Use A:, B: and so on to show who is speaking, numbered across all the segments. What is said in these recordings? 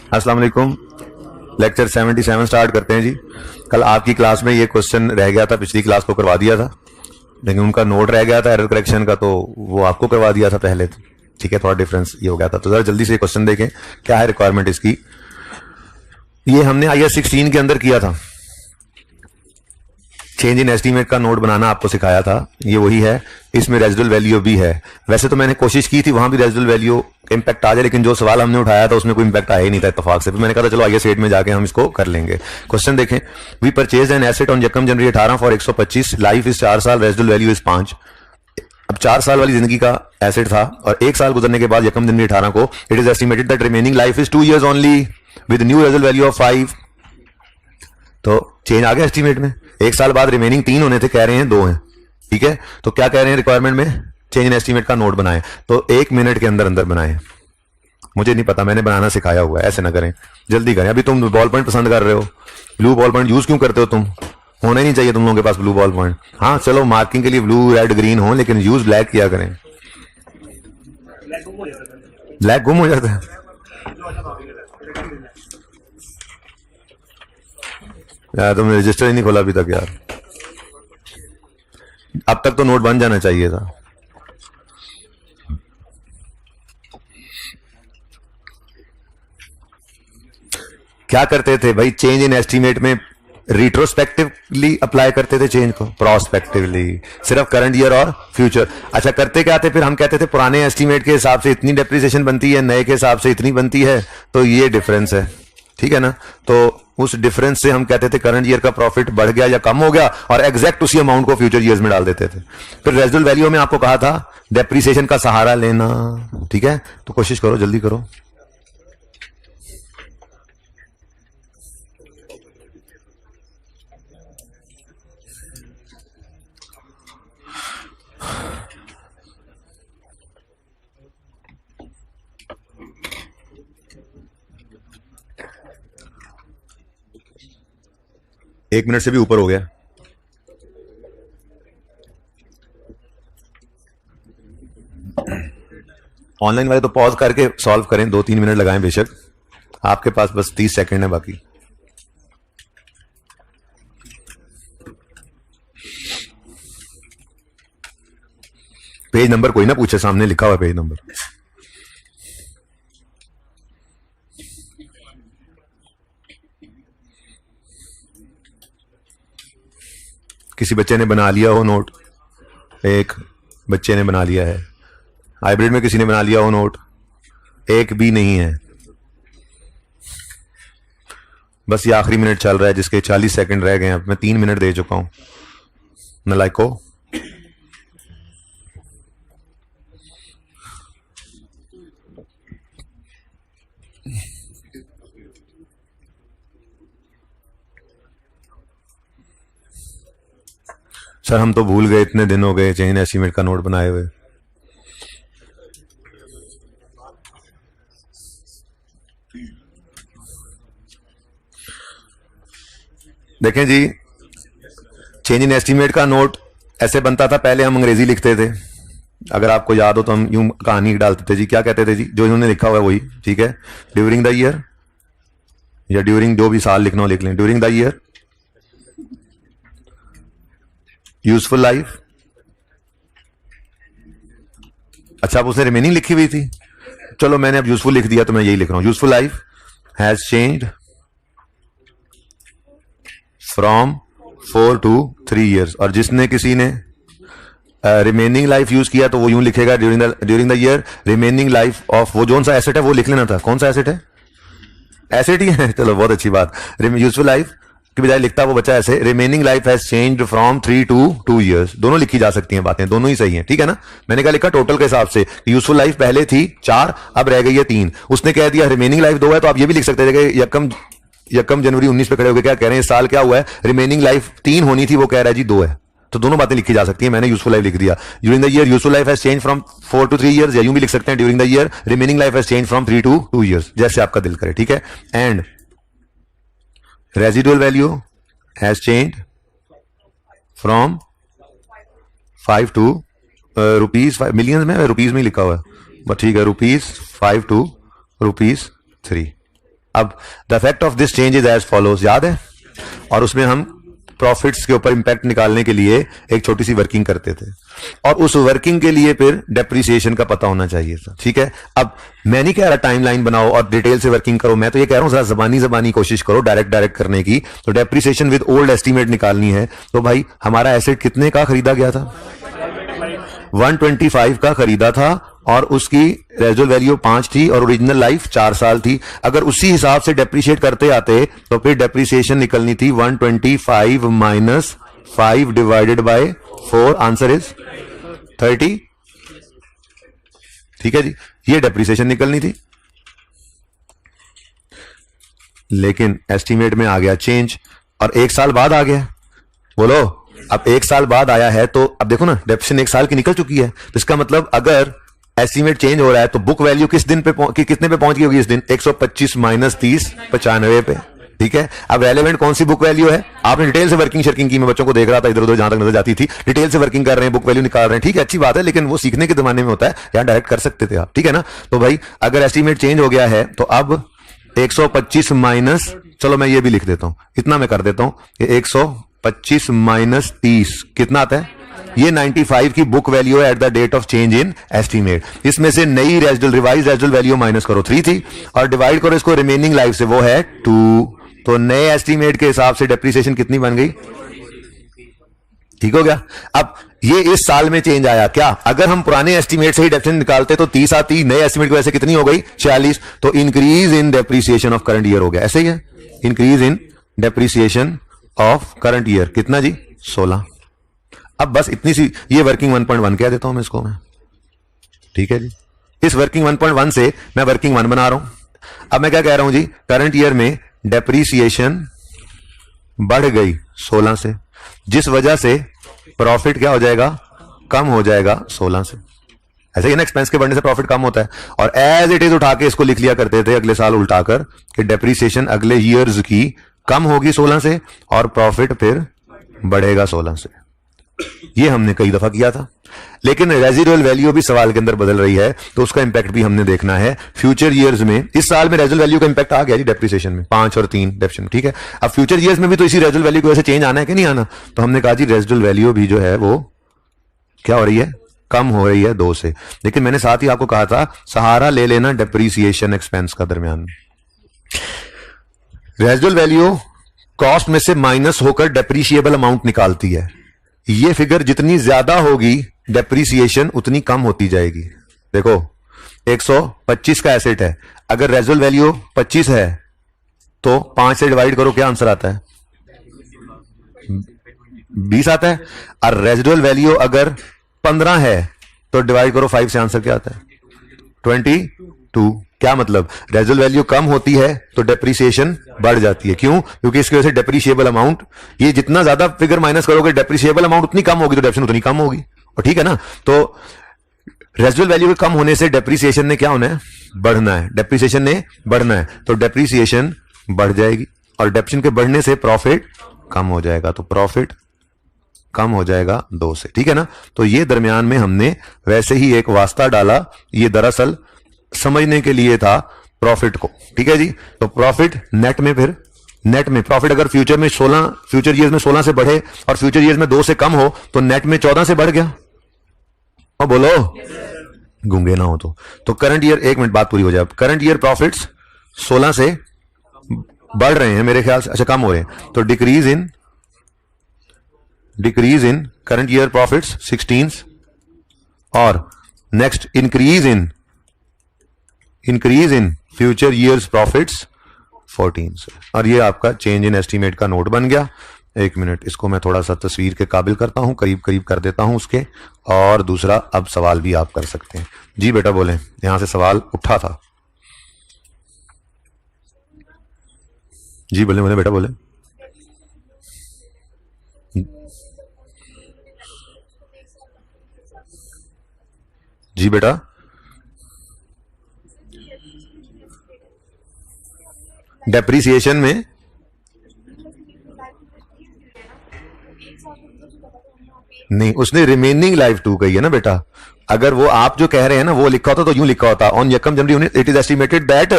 A: अस्सलाम वालेकुम। Lecture 77 start करते हैं जी। कल आपकी क्लास में ये क्वेश्चन रह गया था, पिछली क्लास को करवा दिया था, लेकिन उनका नोट रह गया था एरर करेक्शन का, तो वो आपको करवा दिया था पहले। तो ठीक है, थोड़ा डिफरेंस ये हो गया था। तो जरा जल्दी से ये क्वेश्चन देखें, क्या है रिक्वायरमेंट इसकी। ये हमने IAS 16 के अंदर किया था, चेंज इन एस्टीमेट का नोट बनाना आपको सिखाया था, ये वही है। इसमें रेजिडुअल वैल्यू भी है। वैसे तो मैंने कोशिश की थी वहां भी रेजिडुअल वैल्यू इंपैक्ट आ जाए, लेकिन जो सवाल हमने उठाया था उसमें कोई इंपैक्ट आया ही नहीं था इत्तेफाक से। फिर मैंने कहा था चलो IAS 8 में जाके हम इसको कर लेंगे। क्वेश्चन देखें, we purchase an asset on यकम जनवरी 18 फॉर 125, लाइफ इज 4 साल, रेजिडुअल वैल्यू इज 5। अब 4 साल वाली जिंदगी का एसेट था और 1 साल गुजरने के बाद यकम जनवरी 18 को it is estimated that remaining life is 2 years only with new residual value of 5। तो चेंज आ गया एस्टीमेट में। 1 साल बाद रिमेनिंग 3 होने थे, कह रहे हैं 2 हैं। ठीक है, तो क्या कह रहे हैं रिक्वायरमेंट में, चेंज इन एस्टीमेट का नोट बनाएं। तो 1 मिनट के अंदर अंदर बनाएं। मुझे नहीं पता, मैंने बनाना सिखाया हुआ है, ऐसे ना करें, जल्दी करें। अभी तुम बॉल पॉइंट पसंद कर रहे हो, ब्लू बॉल पॉइंट यूज क्यों करते हो तुम? होना ही नहीं चाहिए तुम लोगों के पास ब्लू बॉल पॉइंट। हाँ चलो, मार्किंग के लिए ब्लू रेड ग्रीन हो, लेकिन यूज ब्लैक किया करें। ब्लैक गुम हो जाता है यार, तुमने रजिस्टर ही नहीं खोला अभी तक यार। अब तक तो नोट बन जाना चाहिए था। क्या करते थे भाई, चेंज इन एस्टीमेट में रिट्रोस्पेक्टिवली अप्लाई करते थे चेंज को, प्रोस्पेक्टिवली सिर्फ करंट ईयर और फ्यूचर। अच्छा, करते क्या थे फिर, हम कहते थे पुराने एस्टीमेट के हिसाब से इतनी डेप्रिसिएशन बनती है, नए के हिसाब से इतनी बनती है, तो ये डिफरेंस है। ठीक है ना, तो उस डिफरेंस से हम कहते थे करंट ईयर का प्रॉफिट बढ़ गया या कम हो गया, और एग्जैक्ट उसी अमाउंट को फ्यूचर ईयर्स में डाल देते थे। फिर रेजिडुअल वैल्यू में आपको कहा था डेप्रिसिएशन का सहारा लेना। ठीक है, तो कोशिश करो, जल्दी करो। एक मिनट से भी ऊपर हो गया। ऑनलाइन वाले तो पॉज करके सॉल्व करें, 2-3 मिनट लगाएं बेशक, आपके पास बस 30 सेकंड है बाकी। पेज नंबर कोई ना पूछे, सामने लिखा हुआ पेज नंबर। किसी बच्चे ने बना लिया हो नोट, एक बच्चे ने बना लिया है। हाइब्रिड में किसी ने बना लिया हो नोट, एक भी नहीं है। बस ये आखिरी मिनट चल रहा है जिसके 40 सेकंड रह गए हैं। अब मैं 3 मिनट दे चुका हूं। नलायको, सर हम तो भूल गए, इतने दिन हो गए चेंज एस्टीमेट का नोट बनाए हुए। देखें जी, चेंज इन एस्टीमेट का नोट ऐसे बनता था, पहले हम अंग्रेजी लिखते थे, अगर आपको याद हो तो हम यूं कहानी डालते थे जी। क्या कहते थे जी, जो इन्होंने लिखा हुआ है वही। ठीक है, ड्यूरिंग द ईयर, या ड्यूरिंग, जो भी साल लिखना हो लिख लें। During the year, useful life. अच्छा, अब उसने रिमेनिंग लिखी हुई थी, चलो मैंने अब यूजफुल लिख दिया तो मैं यही लिख रहा हूं। Useful life has changed from 4 to 3 years। और जिसने किसी ने रिमेनिंग लाइफ यूज किया तो वो यूं लिखेगा, during the year remaining life of, वो जोन सा एसेट है वो लिख लेना था। कौन सा एसेट है? एसेट ही है, चलो बहुत अच्छी बात। यूजफुल लाइफ की बजाय लिखता वो बच्चा ऐसे, remaining life has changed from 3 to 2 years। दोनों लिखी जा सकती हैं बातें, दोनों ही सही हैं। ठीक है ना, मैंने क्या लिखा टोटल के हिसाब से, यूजफुल लाइफ पहले थी 4, अब रह गई है 3। उसने कह दिया रिमेनिंग लाइफ 2 है, तो आप ये भी लिख सकते थे कि यकम जनवरी 19 पे खड़े होकर क्या कह रहे हैं, इस साल क्या हुआ है, रिमेनिंग लाइफ 3 होनी थी, वो कह रहा है जी 2 है। तो दोनों बातें लिखी जा सकती हैं। मैंने यूजफुल लाइफ लिख दिया। During the year useful life has change from 4 to 3 years, या यूं भी लिख सकते हैं during the year remaining life has change from 3 to 2 years, जैसे आपका दिल करे। ठीक है, and residual value has change from 5 to rupees, millions में, रुपीज में लिखा हुआ है बट ठीक है, ₹5 to ₹3। अब the effect of this change is as follows, याद है? और उसमें हम प्रॉफिट्स के ऊपर इंपैक्ट निकालने के लिए एक छोटी सी वर्किंग करते थे, और उस वर्किंग के लिए फिर डेप्रिसिएशन का पता होना चाहिए था, ठीक है? अब मैं नहीं कह रहा टाइमलाइन बनाओ और डिटेल से वर्किंग करो, मैं तो ये कह रहा हूं जरा जबानी कोशिश करो डायरेक्ट करने की। तो डेप्रिसिएशन विद ओल्ड एस्टीमेट निकालनी है, तो भाई हमारा एसेट कितने का खरीदा गया था? 125 का खरीदा था, और उसकी रेजिडुअल वैल्यू 5 थी और ओरिजिनल लाइफ 4 साल थी। अगर उसी हिसाब से डेप्रिशिएट करते आते तो फिर डेप्रिसिएशन निकलनी थी 125 minus 5 divided by 4, answer is 30। ठीक है जी, ये डेप्रिसिएशन निकलनी थी, लेकिन एस्टीमेट में आ गया चेंज और 1 साल बाद आ गया। बोलो, अब 1 साल बाद आया है तो अब देखो ना, डेप्रिसिएशन 1 साल की निकल चुकी है, तो इसका मतलब अगर एस्टीमेट चेंज हो रहा है तो बुक वैल्यू किस दिन पे कितने पे पहुंच गई होगी इस दिन? 125 माइनस 30, 95 पे। ठीक है, अब रेलेवेंट कौन सी बुक वैल्यू है? आपने डिटेल से वर्किंग शर्किंग की, मैं बच्चों को देख रहा था इधर उधर जहां तक नजर जाती थी, डिटेल से वर्किंग कर रहे हैं, बुक वैल्यू निकाल रहे हैं, ठीक है, अच्छी बात है, लेकिन वो सीखने के जमाने में होता है, यहां डायरेक्ट कर सकते थे आप, ठीक है ना? तो भाई अगर एस्टीमेट चेंज हो गया है तो अब 125 माइनस, चलो मैं ये भी लिख देता हूं, इतना मैं कर देता हूं, ये 125 माइनस 30 कितना आता है? ये 95 की बुक वैल्यू है at the date of change in estimate. इसमें से नई रिवाइज रेजिडुअल वैल्यू माइनस करो, 3 थी, और डिवाइड करो इसको रिमेनिंग लाइफ से, वो है 2। तो नए एस्टीमेट के हिसाब से डेप्रिसिएशन कितनी बन गई? ठीक हो गया। अब ये इस साल में चेंज आया क्या? अगर हम पुराने एस्टीमेट से ही डेप्रिसिएशन निकालते तो 30 आती, नए एस्टीमेट की वजह से कितनी हो गई? 46। तो increase in depreciation of current year हो गया, ऐसे ही है, increase in depreciation of current year कितना जी? 16। अब बस इतनी सी, ये वर्किंग 1.1 कह देता हूं मैं इसको मैं, ठीक है जी। इस वर्किंग 1.1 से मैं वर्किंग 1 बना रहा हूं। अब मैं क्या कह रहा हूं जी? करंट ईयर में डेप्रीसिएशन बढ़ गई 16 से, जिस वजह से प्रॉफिट क्या हो जाएगा? कम हो जाएगा 16 से। ऐसे ही ना, एक्सपेंस के बढ़ने से प्रॉफिट कम होता है, और एज इट इज उठा के इसको लिख लिया करते थे अगले साल उल्टाकर कि डेप्रीसिएशन अगले ईयर्स की कम होगी 16 से और प्रॉफिट फिर बढ़ेगा 16 से। ये हमने कई दफा किया था, लेकिन रेजिडुअल वैल्यू भी सवाल के अंदर बदल रही है, तो उसका इंपैक्ट भी हमने देखना है फ्यूचर ईयर्स में। इस साल में रेजिडुअल वैल्यू का इंपैक्ट आ गया जी डेप्रिसिएशन में, 5 और 3 डेप्रिसिएशन, ठीक है। अब फ्यूचर ईयर्स में भी तो इसी रेजिडुअल वैल्यू की वजह से चेंज आना है कि नहीं आना? तो हमने कहा जी रेजिडुअल वैल्यू भी जो है वो क्या हो रही है? कम हो रही है 2 से। लेकिन मैंने साथ ही आपको कहा था सहारा ले लेना डेप्रिसिएशन एक्सपेंस का दरमियान। रेजिडुअल वैल्यू कॉस्ट में से माइनस होकर डेप्रिशिएबल अमाउंट निकालती है। ये फिगर जितनी ज्यादा होगी डेप्रिसिएशन उतनी कम होती जाएगी। देखो 125 का एसेट है, अगर रेजिडुअल वैल्यू 25 है तो 5 से डिवाइड करो, क्या आंसर आता है? 20 आता है। और रेजिडुअल वैल्यू अगर 15 है तो डिवाइड करो 5 से, आंसर क्या आता है? 22। क्या मतलब? रेजिडुअल वैल्यू कम होती है तो डेप्रिसिएशन बढ़ जाती है। क्यों? क्योंकि इसकी वजह से डेप्रिशिएबल अमाउंट, ये जितना ज्यादा फिगर माइनस करोगे डेप्रिशिएबल अमाउंट उतनी कम होगी, तो डेप्रिसिएशन उतनी कम होगी, और ठीक है ना? तो रेजिडुअल वैल्यू के कम होने से डेप्रिसिएशन ने क्या होना है? बढ़ना है। डेप्रिसिएशन ने बढ़ना है तो डेप्रिसिएशन बढ़ जाएगी, और डेप्रिसिएशन के बढ़ने से प्रॉफिट कम हो जाएगा, तो प्रॉफिट कम हो जाएगा 2 से, ठीक है ना? तो ये दरमियान में हमने वैसे ही एक वास्ता डाला, ये दरअसल समझने के लिए था प्रॉफिट को, ठीक है जी। तो प्रॉफिट नेट में, फिर नेट में प्रॉफिट अगर फ्यूचर ईयर्स में 16 से बढ़े और फ्यूचर ईयर्स में 2 से कम हो तो नेट में 14 से बढ़ गया। और बोलो, गूंगे ना हो तो करंट ईयर, 1 मिनट बात पूरी हो जाए। करंट ईयर प्रॉफिट्स 16 से बढ़ रहे हैं मेरे ख्याल से, अच्छा कम हो रहे हैं, तो decrease in current year profits 16, और next increase in future years profits 14 से। और ये आपका चेंज इन एस्टीमेट का नोट बन गया। 1 मिनट, इसको मैं थोड़ा सा तस्वीर के काबिल करता हूं, करीब करीब कर देता हूं उसके, और दूसरा अब सवाल भी आप कर सकते हैं। जी बेटा बोले, यहां से सवाल उठा था। जी बोले बोले बेटा बोले। जी बेटा, डेप्रिसिएशन में नहीं, उसने रिमेनिंग लाइफ 2 कही है ना बेटा। अगर वो आप जो कह रहे हैं ना वो लिखा होता तो यूं लिखा होता, ऑन यकम January it is estimated that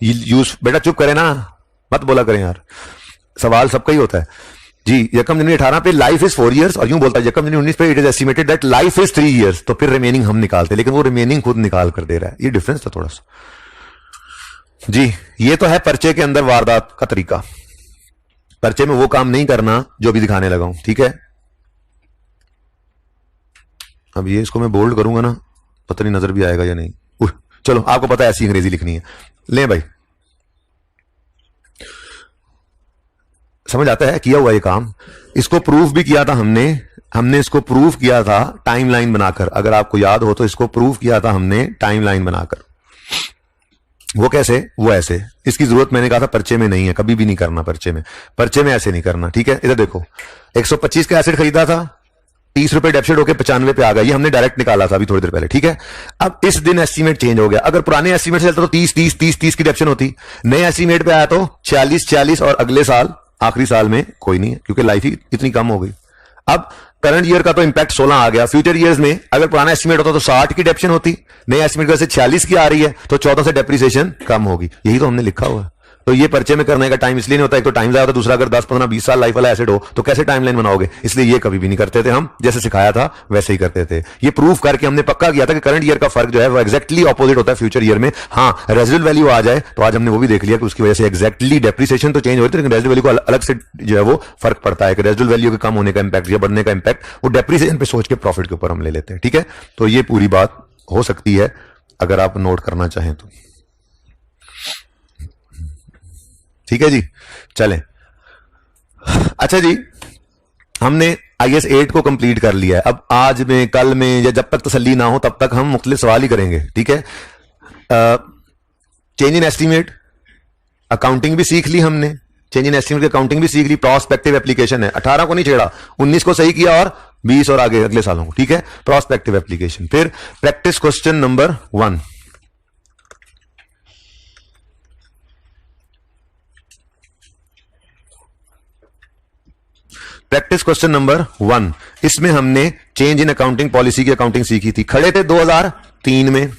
A: use. बेटा चुप करें ना, मत बोला करें यार, सवाल सबका ही होता है जी। यकम जनवरी 18 पे लाइफ इज 4 years, और यूं बोलता है यकम जनवरी 19 पे it is estimated that life is 3 years, तो फिर रिमेनिंग हम निकालते, लेकिन वो रिमेनिंग खुद निकाल कर दे रहा है। ये डिफरेंस था थोड़ा सा जी। ये तो है पर्चे के अंदर वारदात का तरीका। पर्चे में वो काम नहीं करना जो भी दिखाने लगा हूं, ठीक है। अब ये इसको मैं बोल्ड करूंगा ना, पता नहीं नजर भी आएगा या नहीं। चलो, आपको पता है ऐसी अंग्रेजी लिखनी है, ले भाई, समझ आता है किया हुआ ये काम। इसको प्रूफ भी किया था हमने इसको प्रूफ किया था टाइमलाइन बनाकर। अगर आपको याद हो तो इसको प्रूफ किया था हमने टाइमलाइन बनाकर। वो कैसे? वो ऐसे। इसकी जरूरत मैंने कहा था पर्चे में नहीं है, कभी भी नहीं करना पर्चे में ऐसे नहीं करना, ठीक है। इधर देखो, 125 का एसिड खरीदा था, 30 रुपए डेप्सिट होकर 95 पे आ गया। ये हमने डायरेक्ट निकाला था अभी थोड़ी देर पहले, ठीक है। अब इस दिन एस्टीमेट चेंज हो गया। अगर पुराने एस्टीमेट से चलता तो 30 की डेप्शन होती, नए एस्टीमेट पे आया तो 40 और अगले साल आखिरी साल में कोई नहीं है, क्योंकि लाइफ ही इतनी कम हो गई। अब करंट ईयर का तो इंपैक्ट 16 आ गया। फ्यूचर ईयर्स में अगर पुराना एस्टीमेट होता तो 60 की डेप्शन होती, नए एस्टीमेट वैसे 46 की आ रही है, तो 14 से डेप्रिसिएशन कम होगी। यही तो हमने लिखा हुआ है। तो ये पर्चे में करने का टाइम इसलिए नहीं होता, एक तो टाइम ज्यादा होता, दूसरा अगर 10, 15, 20 साल लाइफ वाला एसेट हो तो कैसे टाइमलाइन बनाओगे। इसलिए ये कभी भी नहीं करते थे हम, जैसे सिखाया था वैसे ही करते थे। ये प्रूफ करके हमने पक्का किया था कि करंट ईयर का फर्क जो है वो एक्जैक्टली ऑपोजिट होता है फ्यूचर ईयर में। हाँ, रेजिडुअल वैल्यू आ जाए तो आज हमने वो भी देख लिया कि उसकी वजह से एक्जैक्टली डेप्रिसिएशन तो चेंज होती है, लेकिन रेजिडुअल वैल्यू को अलग से जो है वो फर्क पड़ता है कि रेजिडुअल वैल्यू के कम होने का इंपैक्ट या बढ़ने का इंपैक्ट वो डेप्रिसिएशन पे सोच के प्रॉफिट के ऊपर हम ले लेते हैं, ठीक है। तो ये पूरी बात हो सकती है अगर आप नोट करना चाहें तो, ठीक है जी। चलें, अच्छा जी, हमने IAS 8 को कंप्लीट कर लिया है। अब आज में, कल में, या जब तक तसल्ली ना हो तब तक हम मुख्तलिफ सवाल ही करेंगे, ठीक है। चेंज इन एस्टीमेट, अकाउंटिंग भी सीख ली हमने, चेंज इन एस्टीमेट की अकाउंटिंग भी सीख ली। प्रोस्पेक्टिव एप्लीकेशन है, 18 को नहीं छेड़ा, 19 को सही किया और 20 और आगे अगले सालों को, ठीक है। Prospective application. फिर practice question number 1, practice question number 1। इसमें हमने चेंज इन अकाउंटिंग पॉलिसी की अकाउंटिंग सीखी थी। खड़े थे 2003 में,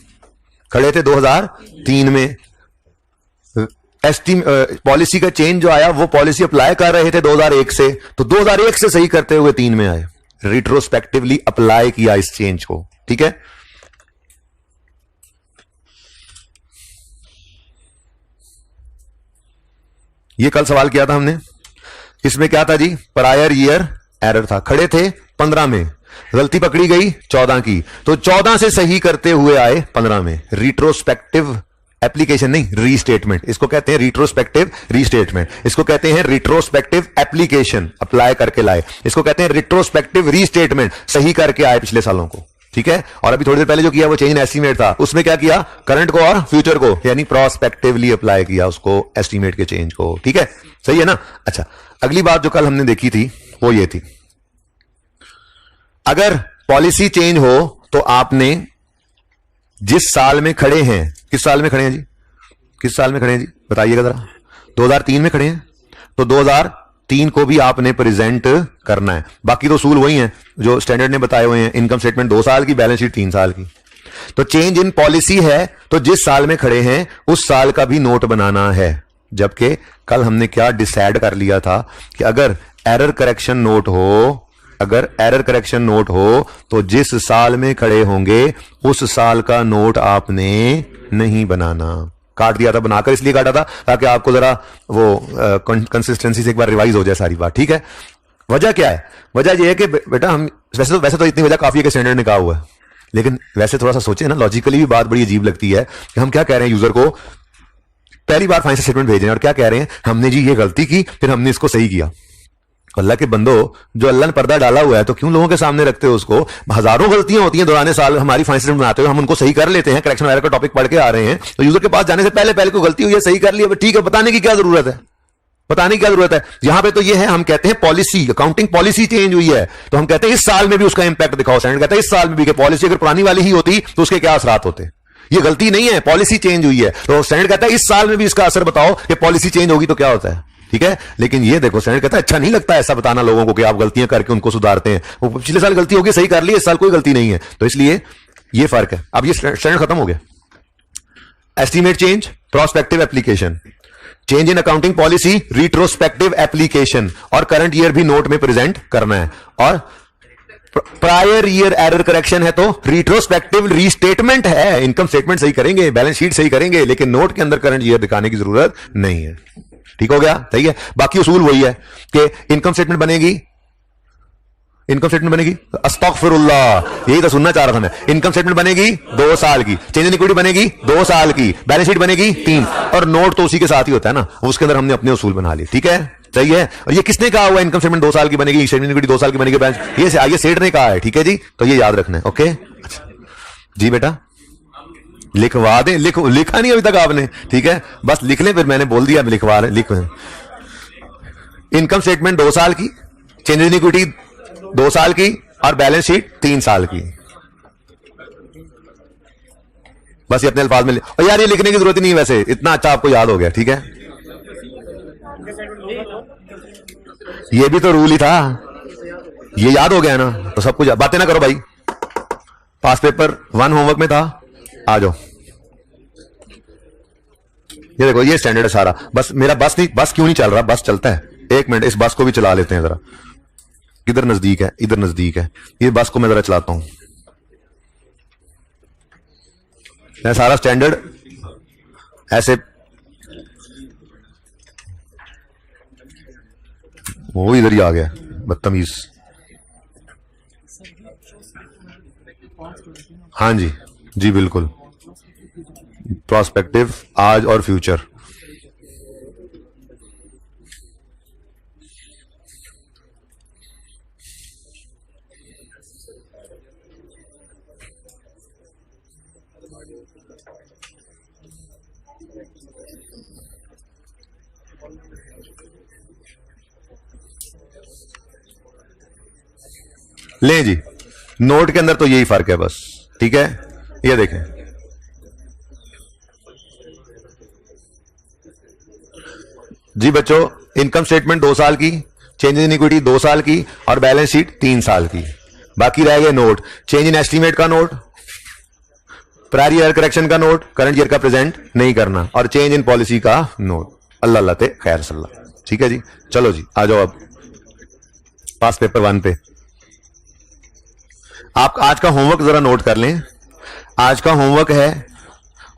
A: पॉलिसी का चेंज जो आया वो पॉलिसी अप्लाई कर रहे थे 2001 से, तो 2001 से सही करते हुए 3 में आए, रिट्रोस्पेक्टिवली अप्लाई किया इस चेंज को, ठीक है। ये कल सवाल किया था हमने। इसमें क्या था जी? प्रायर ईयर एरर था। खड़े थे 15 में, गलती पकड़ी गई 14 की, तो 14 से सही करते हुए आए 15 में। रिट्रोस्पेक्टिव एप्लीकेशन नहीं, रीस्टेटमेंट इसको कहते हैं। रिट्रोस्पेक्टिव रीस्टेटमेंट इसको कहते हैं। रिट्रोस्पेक्टिव एप्लीकेशन अप्लाई करके लाए, इसको कहते हैं रिट्रोस्पेक्टिव रीस्टेटमेंट, सही करके आए पिछले सालों को, ठीक है। और अभी थोड़ी देर पहले जो किया वो चेंज इन एस्टीमेट था, उसमें क्या किया? करंट को और फ्यूचर को, यानी प्रोस्पेक्टिवली अप्लाई किया उसको, एस्टीमेट के चेंज को, ठीक है। सही है ना। अच्छा, अगली बात जो कल हमने देखी थी वो ये थी, अगर पॉलिसी चेंज हो तो आपने जिस साल में खड़े हैं, किस साल में खड़े हैं जी? किस साल में खड़े हैं जी? बताइएगा जरा। 2003 में खड़े हैं, तो 2003 को भी आपने प्रेजेंट करना है। बाकी तो उसूल वही हैं जो स्टैंडर्ड ने बताए हुए हैं। इनकम स्टेटमेंट 2 साल की, बैलेंस शीट 3 साल की। तो चेंज इन पॉलिसी है तो जिस साल में खड़े हैं उस साल का भी नोट बनाना है। जबकि कल हमने क्या डिसाइड कर लिया था कि अगर एरर करेक्शन नोट हो, तो जिस साल में खड़े होंगे उस साल का नोट आपने नहीं बनाना। काट दिया था, बनाकर इसलिए काटा था ताकि आपको जरा वो कंसिस्टेंसी से एक बार रिवाइज हो जाए सारी बात, ठीक है। वजह क्या है? वजह यह है कि बेटा हम वैसे तो इतनी वजह काफी है कि स्टैंडर्ड ने कहा हुआ है, लेकिन वैसे थोड़ा सा सोचे ना, लॉजिकली भी बात बड़ी अजीब लगती है कि हम क्या कह रहे हैं यूजर को, पहली बार फाइनेंशियल स्टेटमेंट भेज रहे हैं और क्या कह रहे हैं, हमने जी ये गलती की फिर हमने इसको सही किया। अल्लाह के बंदो, जो अल्लाह ने पर्दा डाला हुआ है तो क्यों लोगों के सामने रखते हो उसको? हजारों गलतियां होती हैं दौरान साल हमारी फाइनेंशियल स्टेटमेंट बनाते हुए, हम उनको सही कर लेते हैं। करेक्शन वगैरह का टॉपिक पढ़ के आ रहे हैं तो यूजर के पास जाने से पहले कोई गलती हुई है, सही कर ली है, ठीक है, बताने की क्या जरूरत है? बताने की क्या जरूरत है? यहां पे तो ये है, हम कहते हैं पॉलिसी, अकाउंटिंग पॉलिसी चेंज हुई है तो हम कहते हैं इस साल में भी उसका इंपैक्ट दिखाओ। स्टैंडर्ड कहता है इस साल में भी, पॉलिसी अगर पुरानी वाली ही होती तो उसके क्या असरात होते। ये गलती नहीं है, पॉलिसी चेंज हुई है तो स्टैंडर्ड कहता है इस साल में भी इसका असर बताओ कि पॉलिसी चेंज होगी तो क्या होता है। ठीक है। लेकिन ये देखो स्टैंडर्ड कहता है अच्छा नहीं लगता ऐसा बताना लोगों को कि आप गलतियां करके उनको सुधारते हैं, वो पिछले साल गलती होगी सही कर ली, इस साल कोई गलती नहीं है, तो इसलिए ये फर्क है। अब ये स्टैंडर्ड खत्म हो गया। Estimate change, prospective application, change in accounting policy, retrospective application, और करंट ईयर भी नोट में प्रेजेंट करना है, और प्रायर ईयर एरर करेक्शन है तो रिट्रोस्पेक्टिव रीस्टेटमेंट है, इनकम स्टेटमेंट सही करेंगे, बैलेंस शीट सही करेंगे, लेकिन नोट के अंदर करंट ईयर दिखाने की जरूरत नहीं है। ठीक हो गया, सही है। बाकी उसूल वही है कि इनकम स्टेटमेंट बनेगी, इनकम स्टेटमेंट बनेगी, अस्तगफिरुल्लाह, यही तो सुनना चाह रहा था मैं। इनकम स्टेटमेंट बनेगी 2 साल की, चेंज इन इक्विटी बनेगी 2 साल की, बैलेंस शीट बनेगी 3, और नोट तो उसी के साथ ही होता है ना, उसके अंदर हमने अपने उसूल बना लिए। ठीक है, सही है। और ये किसने कहा हुआ इनकम स्टेटमेंट 2 साल की बनेगी, चेंज इन इक्विटी 2 साल की बनेगी, बैलेंस ये सेठ ने कहा है। ठीक है जी, तो ये याद रखना है। ओके जी बेटा, लिखवा दें, लिखा नहीं अभी तक आपने, ठीक है, बस लिख लें, फिर मैंने बोल दिया लिखवा रहे, लिख। इनकम स्टेटमेंट 2 साल की, चेंज इन इक्विटी 2 साल की, और बैलेंस शीट 3 साल की। बस ये अपने अल्फाज में और यार ये लिखने की जरूरत ही नहीं, वैसे इतना अच्छा आपको याद हो गया। ठीक है, ये भी तो रूल ही था, ये याद हो गया ना, तो सब कुछ। बातें ना करो भाई, पास पेपर 1 होमवर्क में था, आ जाओ। ये देखो ये स्टैंडर्ड है सारा। बस मेरा बस क्यों नहीं चल रहा, बस चलता है, 1 मिनट, इस बस को भी चला लेते हैं जरा। किधर नजदीक है, इधर नजदीक है, ये बस को मैं जरा चलाता हूं। मैं सारा स्टैंडर्ड ऐसे, वो इधर ही आ गया बदतमीज। हाँ जी जी बिल्कुल, प्रोस्पेक्टिव, आज और फ्यूचर। ले जी, नोट के अंदर तो यही फर्क है बस। ठीक है, ये देखें, जी बच्चों, इनकम स्टेटमेंट 2 साल की, चेंज इन इक्विटी 2 साल की, और बैलेंस शीट 3 साल की। बाकी रह गए नोट, चेंज इन एस्टीमेट का नोट, प्रायर ईयर करेक्शन का नोट, करंट ईयर का प्रेजेंट नहीं करना, और चेंज इन पॉलिसी का नोट। अल्लाह अल्लाह ते खैर सल्ला। ठीक है जी, चलो जी आ जाओ अब पास पेपर 1 पे। आप आज का होमवर्क जरा नोट कर लें। आज का होमवर्क है,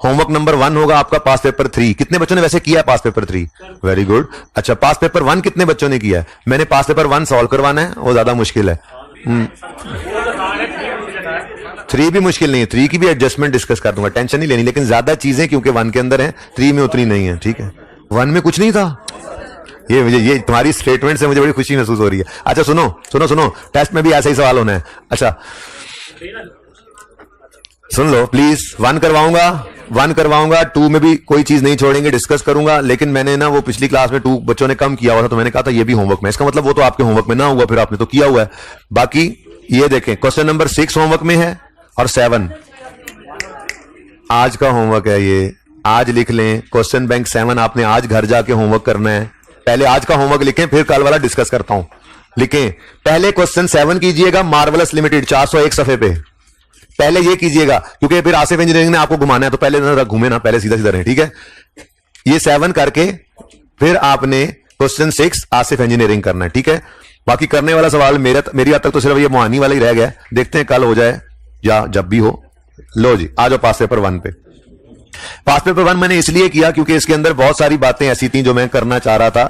A: होमवर्क नंबर 1 होगा आपका पास पेपर 3। कितने बच्चों ने वैसे किया पास पेपर 3? Very good. अच्छा, पास पेपर 1 कितने बच्चों ने किया? मैंने पास पेपर 1 सॉल्व करवाना है, वो ज्यादा मुश्किल है। 3 भी मुश्किल नहीं है, 3 की भी एडजस्टमेंट डिस्कस कर दूंगा, टेंशन नहीं लेनी। लेकिन ज्यादा चीजें क्योंकि 1 के अंदर है, 3 में उतनी नहीं है। ठीक है, 1 में कुछ नहीं था। ये तुम्हारी स्टेटमेंट से मुझे बड़ी खुशी महसूस हो रही है। अच्छा सुनो सुनो सुनो, टेस्ट में भी ऐसा ही सवाल होना है। अच्छा सुन लो प्लीज, 1 करवाऊंगा, 2 में भी कोई चीज नहीं छोड़ेंगे, डिस्कस करूंगा। लेकिन मैंने ना वो पिछली क्लास में 2 बच्चों ने कम किया हुआ था, तो मैंने कहा था ये भी होमवर्क में, इसका मतलब वो तो आपके होमवर्क में ना हुआ, फिर आपने तो किया हुआ है। बाकी ये देखें, क्वेश्चन नंबर 6 होमवर्क में है, और 7 आज का होमवर्क है। ये आज लिख लें, क्वेश्चन बैंक 7 आपने आज घर जाके होमवर्क करना है। पहले आज का होमवर्क लिखें, फिर कल वाला डिस्कस करता हूं। लिखें, पहले क्वेश्चन 7 कीजिएगा, मार्वलस लिमिटेड 401 सफे पे, पहले ये कीजिएगा, क्योंकि फिर आसिफ इंजीनियरिंग ने आपको घुमाना है, तो पहले घूमे ना, पहले सीधा सीधा रहे। ठीक है, ये 7 करके फिर आपने क्वेश्चन 6 आसिफ इंजीनियरिंग करना है। ठीक है, बाकी करने वाला सवाल मेरी हद तक तो सिर्फ ये मोहानी वाला ही रह गया, देखते हैं कल हो जाए या जब भी हो। लो जी आ जाओ पास पेपर 1 पे। पास पेपर 1 मैंने इसलिए किया क्योंकि इसके अंदर बहुत सारी बातें ऐसी थी जो मैं करना चाह रहा था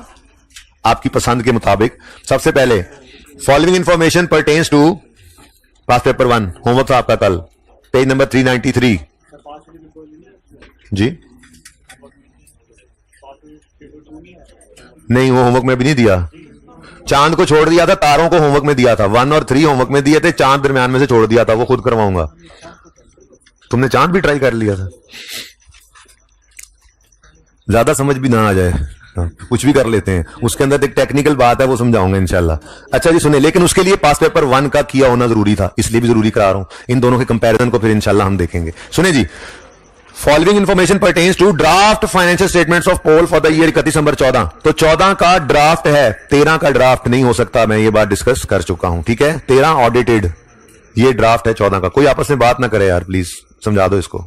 A: आपकी पसंद के मुताबिक। सबसे पहले, following information pertains to past paper 1, homework था आपका कल, पेज नंबर 393 जी। नहीं, वो होमवर्क में भी नहीं दिया, चांद को छोड़ दिया था, तारों को होमवर्क में दिया था। 1 और 3 होमवर्क में दिए थे, चांद दरमियान में से छोड़ दिया था, वो खुद करवाऊंगा। तुमने चांद भी ट्राई कर लिया था, ज्यादा समझ भी ना आ जाए, कुछ भी कर लेते हैं। उसके अंदर एक टेक्निकल बात है, वो समझाऊंगा इंशाल्लाह। अच्छा जी सुने, लेकिन उसके लिए पास पेपर 1 का किया होना जरूरी था, इसलिए भी जरूरी करा रहा हूं। इन दोनों के कंपैरिजन को फिर इंशाल्लाह हम देखेंगे। सुने जी, following information pertains to draft financial statements of Paul for the year 31 December 14। तो 14 का ड्राफ्ट है, 13 का ड्राफ्ट नहीं हो सकता, मैं ये बात डिस्कस कर चुका हूं, ठीक है। 13 ऑडिटेड, ये ड्राफ्ट है 14 का। कोई आपस में बात ना करे यार, प्लीज समझा दो इसको।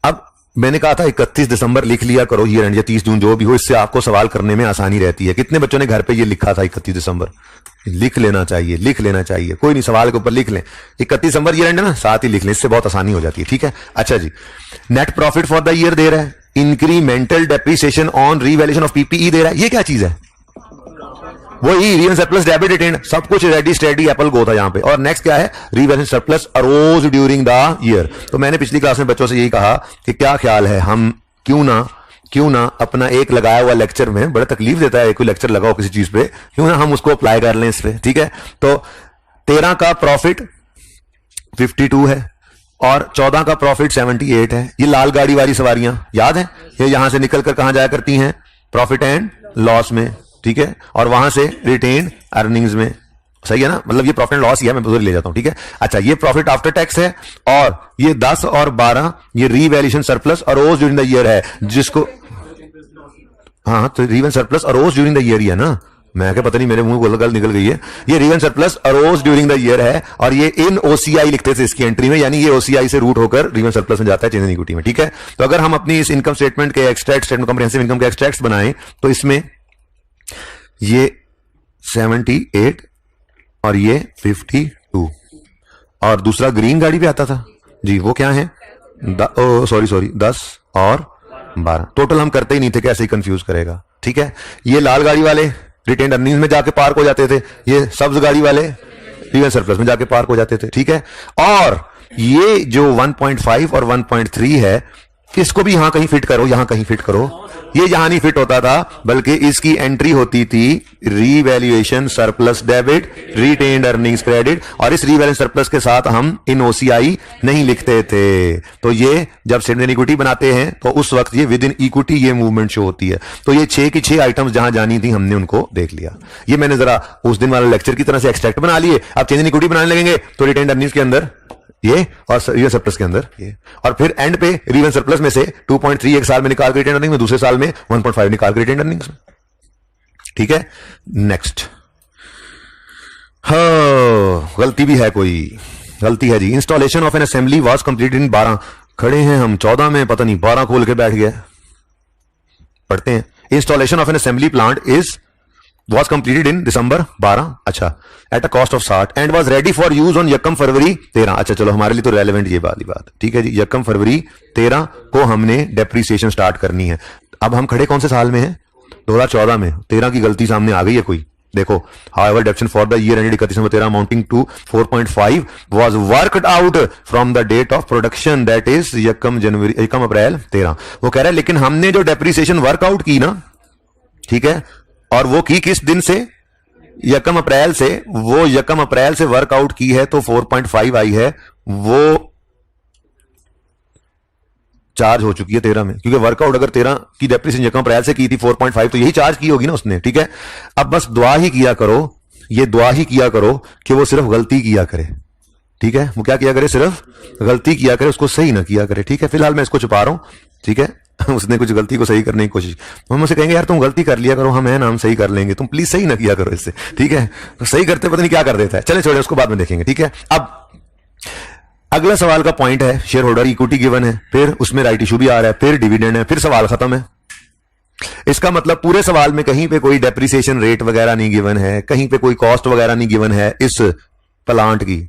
A: अब मैंने कहा था 31 दिसंबर लिख लिया करो ईयर एंड, या 30 जून जो भी हो, इससे आपको सवाल करने में आसानी रहती है। कितने बच्चों ने घर पे ये लिखा था 31 दिसंबर? लिख लेना चाहिए, लिख लेना चाहिए, कोई नहीं, सवाल के ऊपर लिख लें 31 दिसंबर ईयर एंड है ना, साथ ही लिख लें, इससे बहुत आसानी हो जाती है, ठीक है। अच्छा जी, net profit for the year दे रहा है, incremental depreciation on revaluation of PPE दे रहा है। ये क्या चीज है? वही रीवैल्यूएशन सरप्लस डेबिट रिटेन, सब कुछ रेडी स्टेडी एप्पल गो था यहां पे। और नेक्स्ट क्या है? Revaluation surplus arose during the year. तो मैंने पिछली क्लास में बच्चों से यही कहा कि क्या ख्याल है, हम क्यों ना अपना एक लगाया हुआ लेक्चर में, बड़ा तकलीफ देता है कोई लेक्चर लगाओ किसी चीज पे, क्यों ना हम उसको अप्लाई कर लें इस पे, ठीक है। तो 13 का प्रॉफिट 52 है और 14 का प्रॉफिट 78 है। ये लाल गाड़ी वाली सवारियां याद है, ये यहां से निकलकर कहां जाया करती हैं? प्रॉफिट एंड लॉस में, ठीक है, और वहां से रिटेन अर्निंग्स में, सही है ना। मतलब ये प्रॉफिट एंड लॉस ही है, मैं उधर ले जाता हूं, ठीक है। अच्छा, ये प्रॉफिट आफ्टर टैक्स है और ये 10 और 12 ये revaluation surplus arose during the year है, जिसको हाँ, तो revaluation surplus arose during the year ही है ना। मैं क्या पता नहीं, मेरे मुंह को गलत निकल गई है। ये revaluation surplus arose during the year है और ये इन ओसीआई लिखते थे इसकी एंट्री में, यानी ये ओसीआई से रूट होकर रीवैल्यूएशन सरप्लस में जाता है चेंज इन इक्विटी में, ठीक है। तो अगर हम अपनी इस इनकम स्टेटमेंट के एक्सट्रैक्ट, स्टेटमेंट कॉम्प्रिहेंसिव इनकम के एक्सट्रैक्ट्स बनाएं तो इसमें ये 78 और ये 52 और दूसरा ग्रीन गाड़ी भी आता था जी, वो क्या है? सॉरी 10 और 12। टोटल हम करते ही नहीं थे, कैसे ही कंफ्यूज करेगा, ठीक है। ये लाल गाड़ी वाले रिटेन अर्निंग्स में जाके पार्क हो जाते थे, ये सब्ज गाड़ी वाले रीवैल्यूएशन सरप्लस में जाके पार्क हो जाते थे, ठीक है। और ये जो 1.5 और 1.3 है, इसको भी यहां कहीं फिट करो, यहां कहीं फिट करो। ये यहां नहीं फिट होता था, बल्कि इसकी एंट्री होती थी revaluation surplus debit, retained earnings credit, और इस रीवैल्यूएशन सरप्लस के साथ हम इन ओसीआई नहीं लिखते थे। तो ये जब स्टेटमेंट इक्विटी बनाते हैं तो उस वक्त ये विद इन इक्विटी ये मूवमेंट शो होती है। तो ये 6 की 6 आइटम्स जहां जानी थी हमने उनको देख लिया। ये मैंने जरा उस दिन वाले लेक्चर की तरह से एक्सट्रैक्ट बना लिए। अब चेंज इन इक्विटी बनाने लगेंगे तो रिटेन्ड अर्निंग्स के अंदर ये और रीवैल्यूएशन सरप्लस के अंदर ये, और फिर एंड पे रीवैल्यूएशन सरप्लस में से 2.3 एक साल में निकाल के रिटेन अर्निंग में, दूसरे साल में 1.5 निकाल के रिटेन अर्निंग्स में, ठीक है। नेक्स्ट, हाँ गलती भी है, कोई गलती है जी। Installation of an assembly was completed in 12। खड़े हैं हम 14 में, पता नहीं 12 खोल के बैठ गए। पढ़ते हैं, installation of an assembly plant is was completed in December 12, अच्छा, at a cost of 60 and was ready for use on 1 फरवरी 13। अच्छा चलो, हमारे लिए तो रेलेवेंट ये वाली बात, ठीक है जी। 1 फरवरी 13 को हमने डेप्रिसिएशन स्टार्ट करनी है। अब हम खड़े कौन से साल में हैं? 2014 में। 13 की गलती सामने आ गई है कोई? देखो, however deduction for the year ended 31 December 13 amounting to 4.5 was worked out from the date of production, that is 1 अप्रैल 13। वो कह रहा है लेकिन हमने जो डेप्रिसिएशन वर्कआउट की ना, ठीक है, और वो की किस दिन से? 1 अप्रैल से। वो 1 अप्रैल से वर्कआउट की है तो 4.5 आई है, वो चार्ज हो चुकी है 13 में, क्योंकि वर्कआउट अगर 13 की डेप्रिसिएशन 1 अप्रैल से की थी 4.5, तो यही चार्ज की होगी ना उसने, ठीक है। अब बस दुआ ही किया करो, ये दुआ ही किया करो कि वो सिर्फ गलती किया करे, ठीक है। वो क्या किया करे? सिर्फ गलती किया करे, उसको सही ना किया करे, ठीक है। फिलहाल मैं इसको छुपा रहा हूं, ठीक है। उसने कुछ गलती को सही करने की कोशिश, हम उसे कहेंगे यार तुम गलती कर लिया करो, हम है ना, हम सही कर लेंगे, तुम प्लीज सही ना किया करो इससे, ठीक है। तो सही करते पता नहीं क्या कर देता है। चले छोड़े, उसको बाद में देखेंगे, ठीक है। अब अगला सवाल का पॉइंट है शेयर होल्डर इक्विटी गिवन है, फिर उसमें राइट इशू भी आ रहा है, फिर डिविडेंड है, फिर सवाल खत्म है। इसका मतलब पूरे सवाल में कहीं पे कोई डेप्रिसिएशन रेट वगैरह नहीं गिवन है, कहीं पे कोई कॉस्ट वगैरह नहीं गिवन है इस प्लांट की।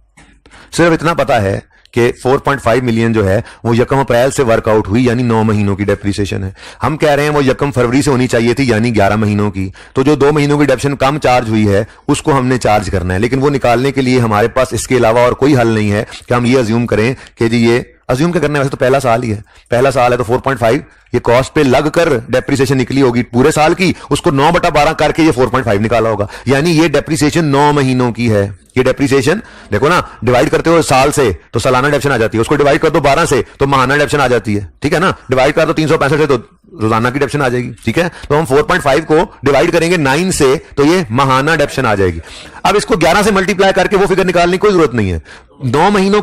A: सिर्फ इतना पता है कि 4.5 मिलियन जो है वो 1 अप्रैल से वर्कआउट हुई, यानी 9 महीनों की डेप्रिसिएशन है। हम कह रहे हैं वो 1 फरवरी से होनी चाहिए थी, यानी 11 महीनों की। तो जो 2 महीनों की डेप्रिसिएशन कम चार्ज हुई है उसको हमने चार्ज करना है, लेकिन वो निकालने के लिए हमारे पास इसके अलावा और कोई हल नहीं है कि हम ये अज्यूम करें कि जी ये अज्यूम क्या करना है, वैसे तो पहला साल ही है, पहला साल है तो 4.5 ये कॉस्ट पे लगकर डेप्रिसिएशन निकली होगी पूरे साल की, उसको 9/12 करके ये 4.5 निकाला होगा, यानी ये डेप्रिसिएशन 9 महीनों की है। ये डेप्रिसिएशन देखो ना, डिवाइड करते हो साल से तो सालाना डेप्रिसिएशन आ जाती है, उसको डिवाइड कर दो 12 से तो माहाना डेप्रिसिएशन आ जाती है, ठीक है ना। डिवाइड कर दो 365 से तो रोजाना की डेप्शन आ जाएगी, ठीक है। तो हम 4.5 को डिवाइड करेंगे 9 से, तो ये माहाना डेप्शन आ जाएगी। अब इसको 11 से मल्टीप्लाई करके वो फिगर निकालने की कोई जरूरत नहीं है। 9 महीनों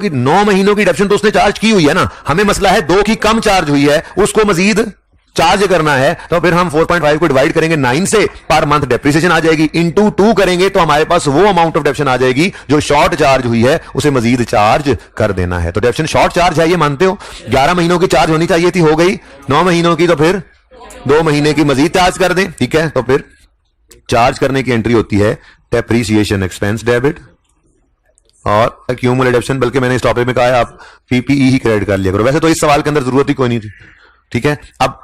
A: की डेप्शन तो उसने चार्ज की हुई है ना, हमें मसला है 2 की कम चार्ज हुई है, उसको मजीद चार्ज करना है। तो फिर हम 4.5 को डिवाइड करेंगे 9 से, पर मंथ डेप्रिसिएशन आ जाएगी, इनटू 2 करेंगे तो हमारे पास वो अमाउंट ऑफ डेप्शन आ जाएगी जो शॉर्ट चार्ज हुई है, उसे मजीद चार्ज कर देना है। तो डेप्शन शॉर्ट चार्ज है, ये मानते हो। 11 महीनों की चार्ज होनी चाहिए थी, हो गई। 9 महीनों की, तो फिर 2 महीने की मजीद चार्ज कर दें, ठीक है। तो फिर चार्ज करने की एंट्री होती है डेप्रिसिएशन एक्सपेंस डेबिट और एक्यूमुलेटेड डेप्शन, बल्कि मैंने इस टॉपिक में कहा है आप पीपीई ही क्रेडिट कर लिया करो। वैसे तो इस सवाल के अंदर जरूरत ही कोई नहीं थी, ठीक है। अब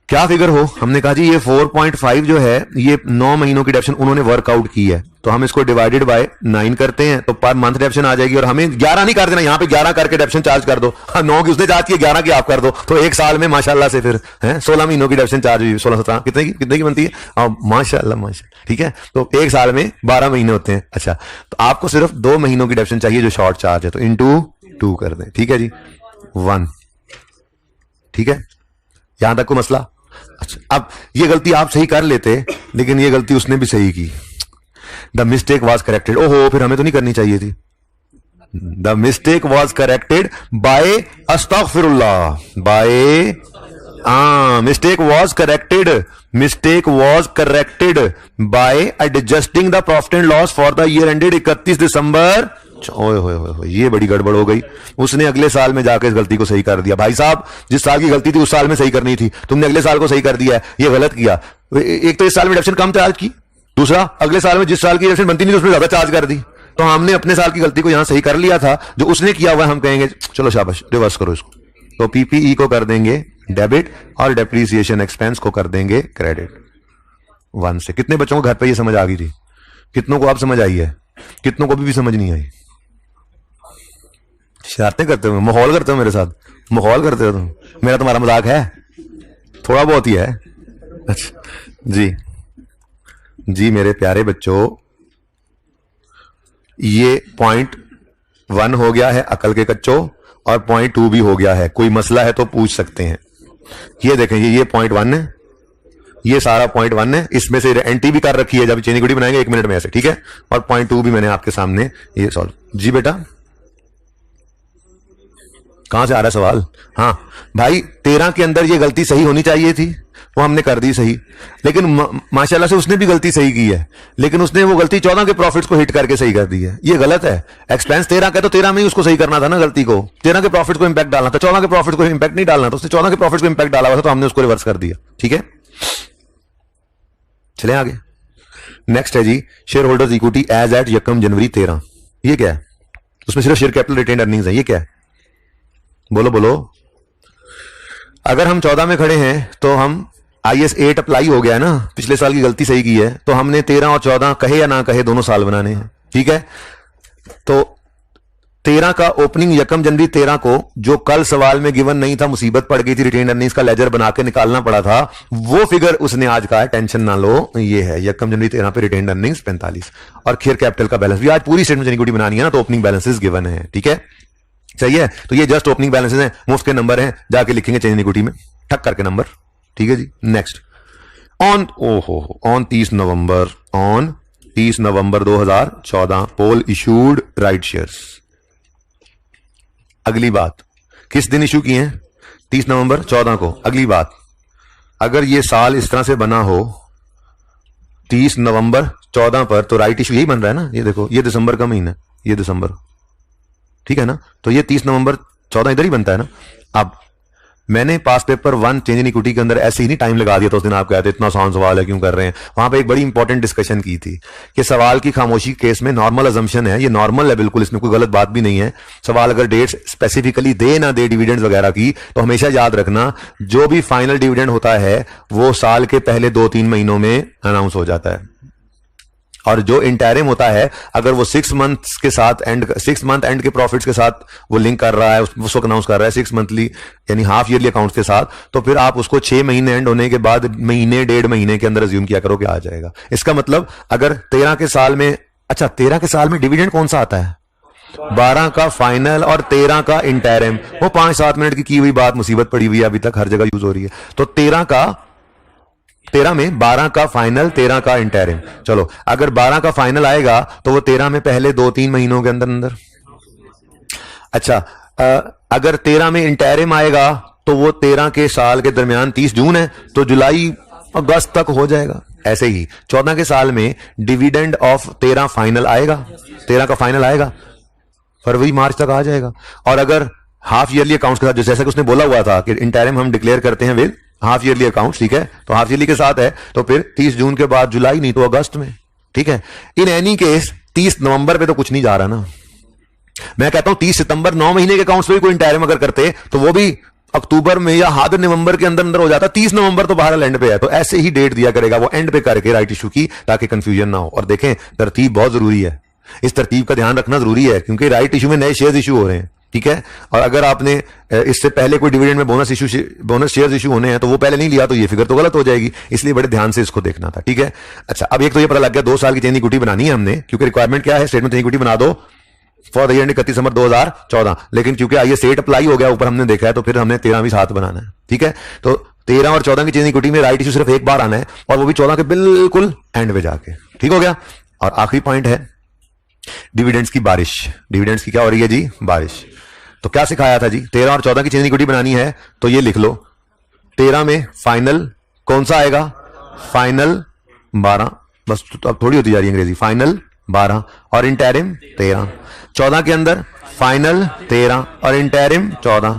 A: क्या फिगर हो, हमने कहा जी ये 4.5 जो है ये 9 महीनों की डेप्शन उन्होंने वर्कआउट की है, तो हम इसको डिवाइडेड बाय 9 करते हैं तो पर मंथ डेप्शन आ जाएगी। और हमें 11 नहीं कर देना, यहां पे 11 करके डेप्शन चार्ज कर दो। 9 की उसने चार्ज की, 11 की आप कर दो, तो एक साल में माशाल्लाह से फिर है 16 महीनों की डेप्शन चार्ज हुई। 16-17 कितने की बनती है, माशाल्लाह, ठीक है। तो एक साल में 12 महीने होते हैं। अच्छा, तो आपको सिर्फ 2 महीनों की डेप्शन चाहिए जो शॉर्ट चार्ज है, तो इंटू 2 कर दें, ठीक है जी, 1, ठीक है। यहां तक को मसला। अच्छा, अब ये गलती आप सही कर लेते, लेकिन ये गलती उसने भी सही की। द मिस्टेक वॉज करेक्टेड, ओहो, फिर हमें तो नहीं करनी चाहिए थी। The mistake was corrected by अस्तगफिरुल्लाह, mistake was corrected by adjusting the profit and loss for the year ended 31 December. ओए ये बड़ी गड़बड़ हो गई। उसने अगले साल में जाकर इस गलती को सही कर दिया। भाई साहब, जिस साल की गलती थी उस साल में सही करनी थी, तुमने अगले साल को सही कर दिया है, ये गलत किया। एक तो इस साल में डेप्शन कम चार्ज की, दूसरा अगले साल में जिस साल की डेप्शन बनती नहीं थी उसमें ज्यादा चार्ज कर दी। तो हमने अपने साल की गलती को यहां सही कर लिया था, जो उसने किया हुआ हम कहेंगे चलो शाबाश रिवर्स करो इसको। तो पीपीई को कर देंगे डेबिट और डेप्रीसिएशन एक्सपेंस को कर देंगे क्रेडिट। 1 से कितने बच्चों को घर पे ये समझ आ गई थी, कितनों को अब समझ आई है, कितनों को भी समझ नहीं आई। शरारतें करते हो, माहौल करते हो मेरे साथ, माहौल करते हो तुम। मेरा तुम्हारा मजाक है, थोड़ा बहुत ही है। अच्छा जी मेरे प्यारे बच्चों, ये पॉइंट 1 हो गया है अकल के कच्चों, और पॉइंट 2 भी हो गया है। कोई मसला है तो पूछ सकते हैं। ये देखें, ये पॉइंट 1 है, ये सारा पॉइंट 1 है, इसमें से एंट्री भी कर रखी है, जब चेन इक्विटी बनाएंगे 1 मिनट में ऐसे, ठीक है। और पॉइंट 2 भी मैंने आपके सामने ये सॉल्व। जी बेटा, कहां से आ रहा है सवाल? हाँ भाई, 13 के अंदर ये गलती सही होनी चाहिए थी, वो हमने कर दी सही, लेकिन माशाल्लाह से उसने भी गलती सही की है, लेकिन उसने वो गलती 14 के प्रॉफिट्स को हिट करके सही कर दी है। ये गलत है। एक्सपेंस 13 का, तो 13 में ही उसको सही करना था ना, गलती को 13 के प्रॉफिट को इंपैक्ट डालना था, 14 के प्रॉफिट को इंपैक्ट नहीं डालना था। उसने 14 के प्रॉफिट को इंपैक्ट डाला हुआ था, तो हमने उसको रिवर्स कर दिया, ठीक है। चले आगे। नेक्स्ट है जी share holders equity as at 1 January 13। ये क्या है? उसमें सिर्फ शेयर कैपिटल रिटेन अर्निंग्स है। ये क्या है? बोलो। अगर हम 14 में खड़े हैं तो हम IAS 8 अप्लाई हो गया है ना, पिछले साल की गलती सही की है, तो हमने 13 और 14 कहे या ना कहे दोनों साल बनाने हैं, ठीक है। तो 13 का ओपनिंग 1 जनवरी 13 को, जो कल सवाल में गिवन नहीं था, मुसीबत पड़ गई थी, रिटेन अर्निंग्स का लेजर बना के निकालना पड़ा था, वो फिगर उसने आज कहा है, टेंशन ना लो, ये है 1 जनवरी 13 पे रिटेन अर्निंग्स 45 और शेयर कैपिटल का बैलेंस भी। आज पूरी स्टेटमेंट इक्विटी बनानी है ना, तो ओपनिंग बैलेंसेस गिवन है, ठीक है, सही है। तो ये जस्ट ओपनिंग बैलेंसेस हैं, मुफ्त के नंबर हैं, जाके लिखेंगे चेंज इन इक्विटी में ठक करके नंबर, ठीक है जी। Next on 30 November 2014 Paul issued right shares. अगली बात, किस दिन इशू किए हैं? 30 नवंबर 14 को। अगली बात, अगर ये साल इस तरह से बना हो 30 नवंबर 14 पर, तो राइट इशू यही बन रहा है ना। ये देखो, ये दिसंबर का महीना, ये दिसंबर, ठीक है ना, तो ये 30 नवंबर 14 इधर ही बनता है ना। अब मैंने पास पेपर 1 चेंज इन इक्विटी के अंदर ऐसे ही नहीं टाइम लगा दिया, तो उस दिन आप कहते इतना आसान सवाल है क्यों कर रहे हैं। वहां पे एक बड़ी इंपॉर्टेंट डिस्कशन की थी कि सवाल की खामोशी केस में नॉर्मल अजम्पशन है, ये नॉर्मल है बिल्कुल, इसमें कोई गलत बात भी नहीं है। सवाल अगर डेट्स स्पेसिफिकली दे ना दे डिविडेंड्स वगैरह की, तो हमेशा याद रखना जो भी फाइनल डिविडेंड होता है वो साल के पहले 2-3 महीनों में अनाउंस हो जाता है, और जो इंटरिम होता है अगर वो 6 मंथ के साथ सिक्स मंथ एंड के प्रॉफिट्स के साथ वो लिंक कर रहा है, उसको अनाउंस कर रहा है 6 मंथली यानी हाफ ईयरली अकाउंट्स के साथ, तो फिर आप उसको 6 महीने एंड होने के बाद महीने 1.5 महीने के अंदर अज्यूम किया करो कि आ जाएगा। इसका मतलब अगर 13 के साल में, अच्छा 13 के साल में डिविडेंड कौन सा आता है? 12 का फाइनल और 13 का इंटरिम। वो 5-7 मिनट की हुई बात मुसीबत पड़ी हुई है, अभी तक हर जगह यूज हो रही है। तो 13 में 12 का फाइनल, 13 का इंटरिम। चलो अगर 12 का फाइनल आएगा तो वो 13 में पहले 2-3 महीनों के अंदर अंदर। अच्छा, अगर 13 में इंटरिम आएगा तो वो 13 के साल के दरमियान 30 जून है, तो जुलाई अगस्त तक हो जाएगा। ऐसे ही 14 के साल में डिविडेंड ऑफ 13 फाइनल आएगा, 13 का फाइनल आएगा, फरवरी मार्च तक आ जाएगा। और अगर हाफ ईयरली अकाउंट्स के साथ, जैसा कि उसने बोला हुआ था कि इंटरिम हम डिक्लेयर करते हैं विद हाफ ईयरली अकाउंट्स, ठीक है, तो हाफ ईयरली के साथ है तो फिर 30 जून के बाद जुलाई, नहीं तो अगस्त में, ठीक है। इन एनी केस 30 नवंबर पे तो कुछ नहीं जा रहा ना। मैं कहता हूं 30 सितंबर 9 महीने के अकाउंट्स पे भी कोई इंटरिम अगर करते तो वो भी अक्टूबर में या हाथ नवंबर के अंदर अंदर हो जाता। 30 नवंबर तो बहरहाल एंड पे है, तो ऐसे ही डेट दिया करेगा वो एंड पे करके राइट इशू की, ताकि कंफ्यूजन ना हो। और देखें तरतीब बहुत जरूरी है, इस तरतीब का ध्यान रखना जरूरी है, क्योंकि राइट इशू में नए शेयर्स इशू हो रहे हैं, ठीक है। और अगर आपने इससे पहले कोई डिविडेंड में बोनस शेयर्स इशू होने हैं तो वो पहले नहीं लिया तो ये फिगर तो गलत हो जाएगी, इसलिए बड़े ध्यान से इसको देखना था, ठीक है। अच्छा, अब एक तो ये पता लग गया 2 साल की चेंज इक्विटी बनानी है हमने, क्योंकि रिक्वायरमेंट क्या है, स्टेटमेंट चेंज इक्विटी बना दो फॉर द ईयर 31 दिसंबर 2014। लेकिन क्योंकि आइए सेट अप्लाई हो गया ऊपर हमने देखा है, तो फिर हमने 13 भी साथ बनाना है, ठीक है। तो 13 और 14 की चेंज इक्विटी में राइट इशू सिर्फ एक बार आना है, और वो भी 14 के बिल्कुल एंड पे जाके, ठीक हो गया। और आखिरी पॉइंट है डिविडेंड्स की बारिश। डिविडेंड्स की क्या हो रही है जी, बारिश। तो क्या सिखाया था जी, 13 और 14 की चेंज इक्विटी बनानी है तो ये लिख लो, 13 में फाइनल कौन सा आएगा, फाइनल 12, बस तो अब थोड़ी होती जा रही है अंग्रेजी, फाइनल 12 और इंटरिम 13। 14 के अंदर फाइनल 13 और इंटरिम 14,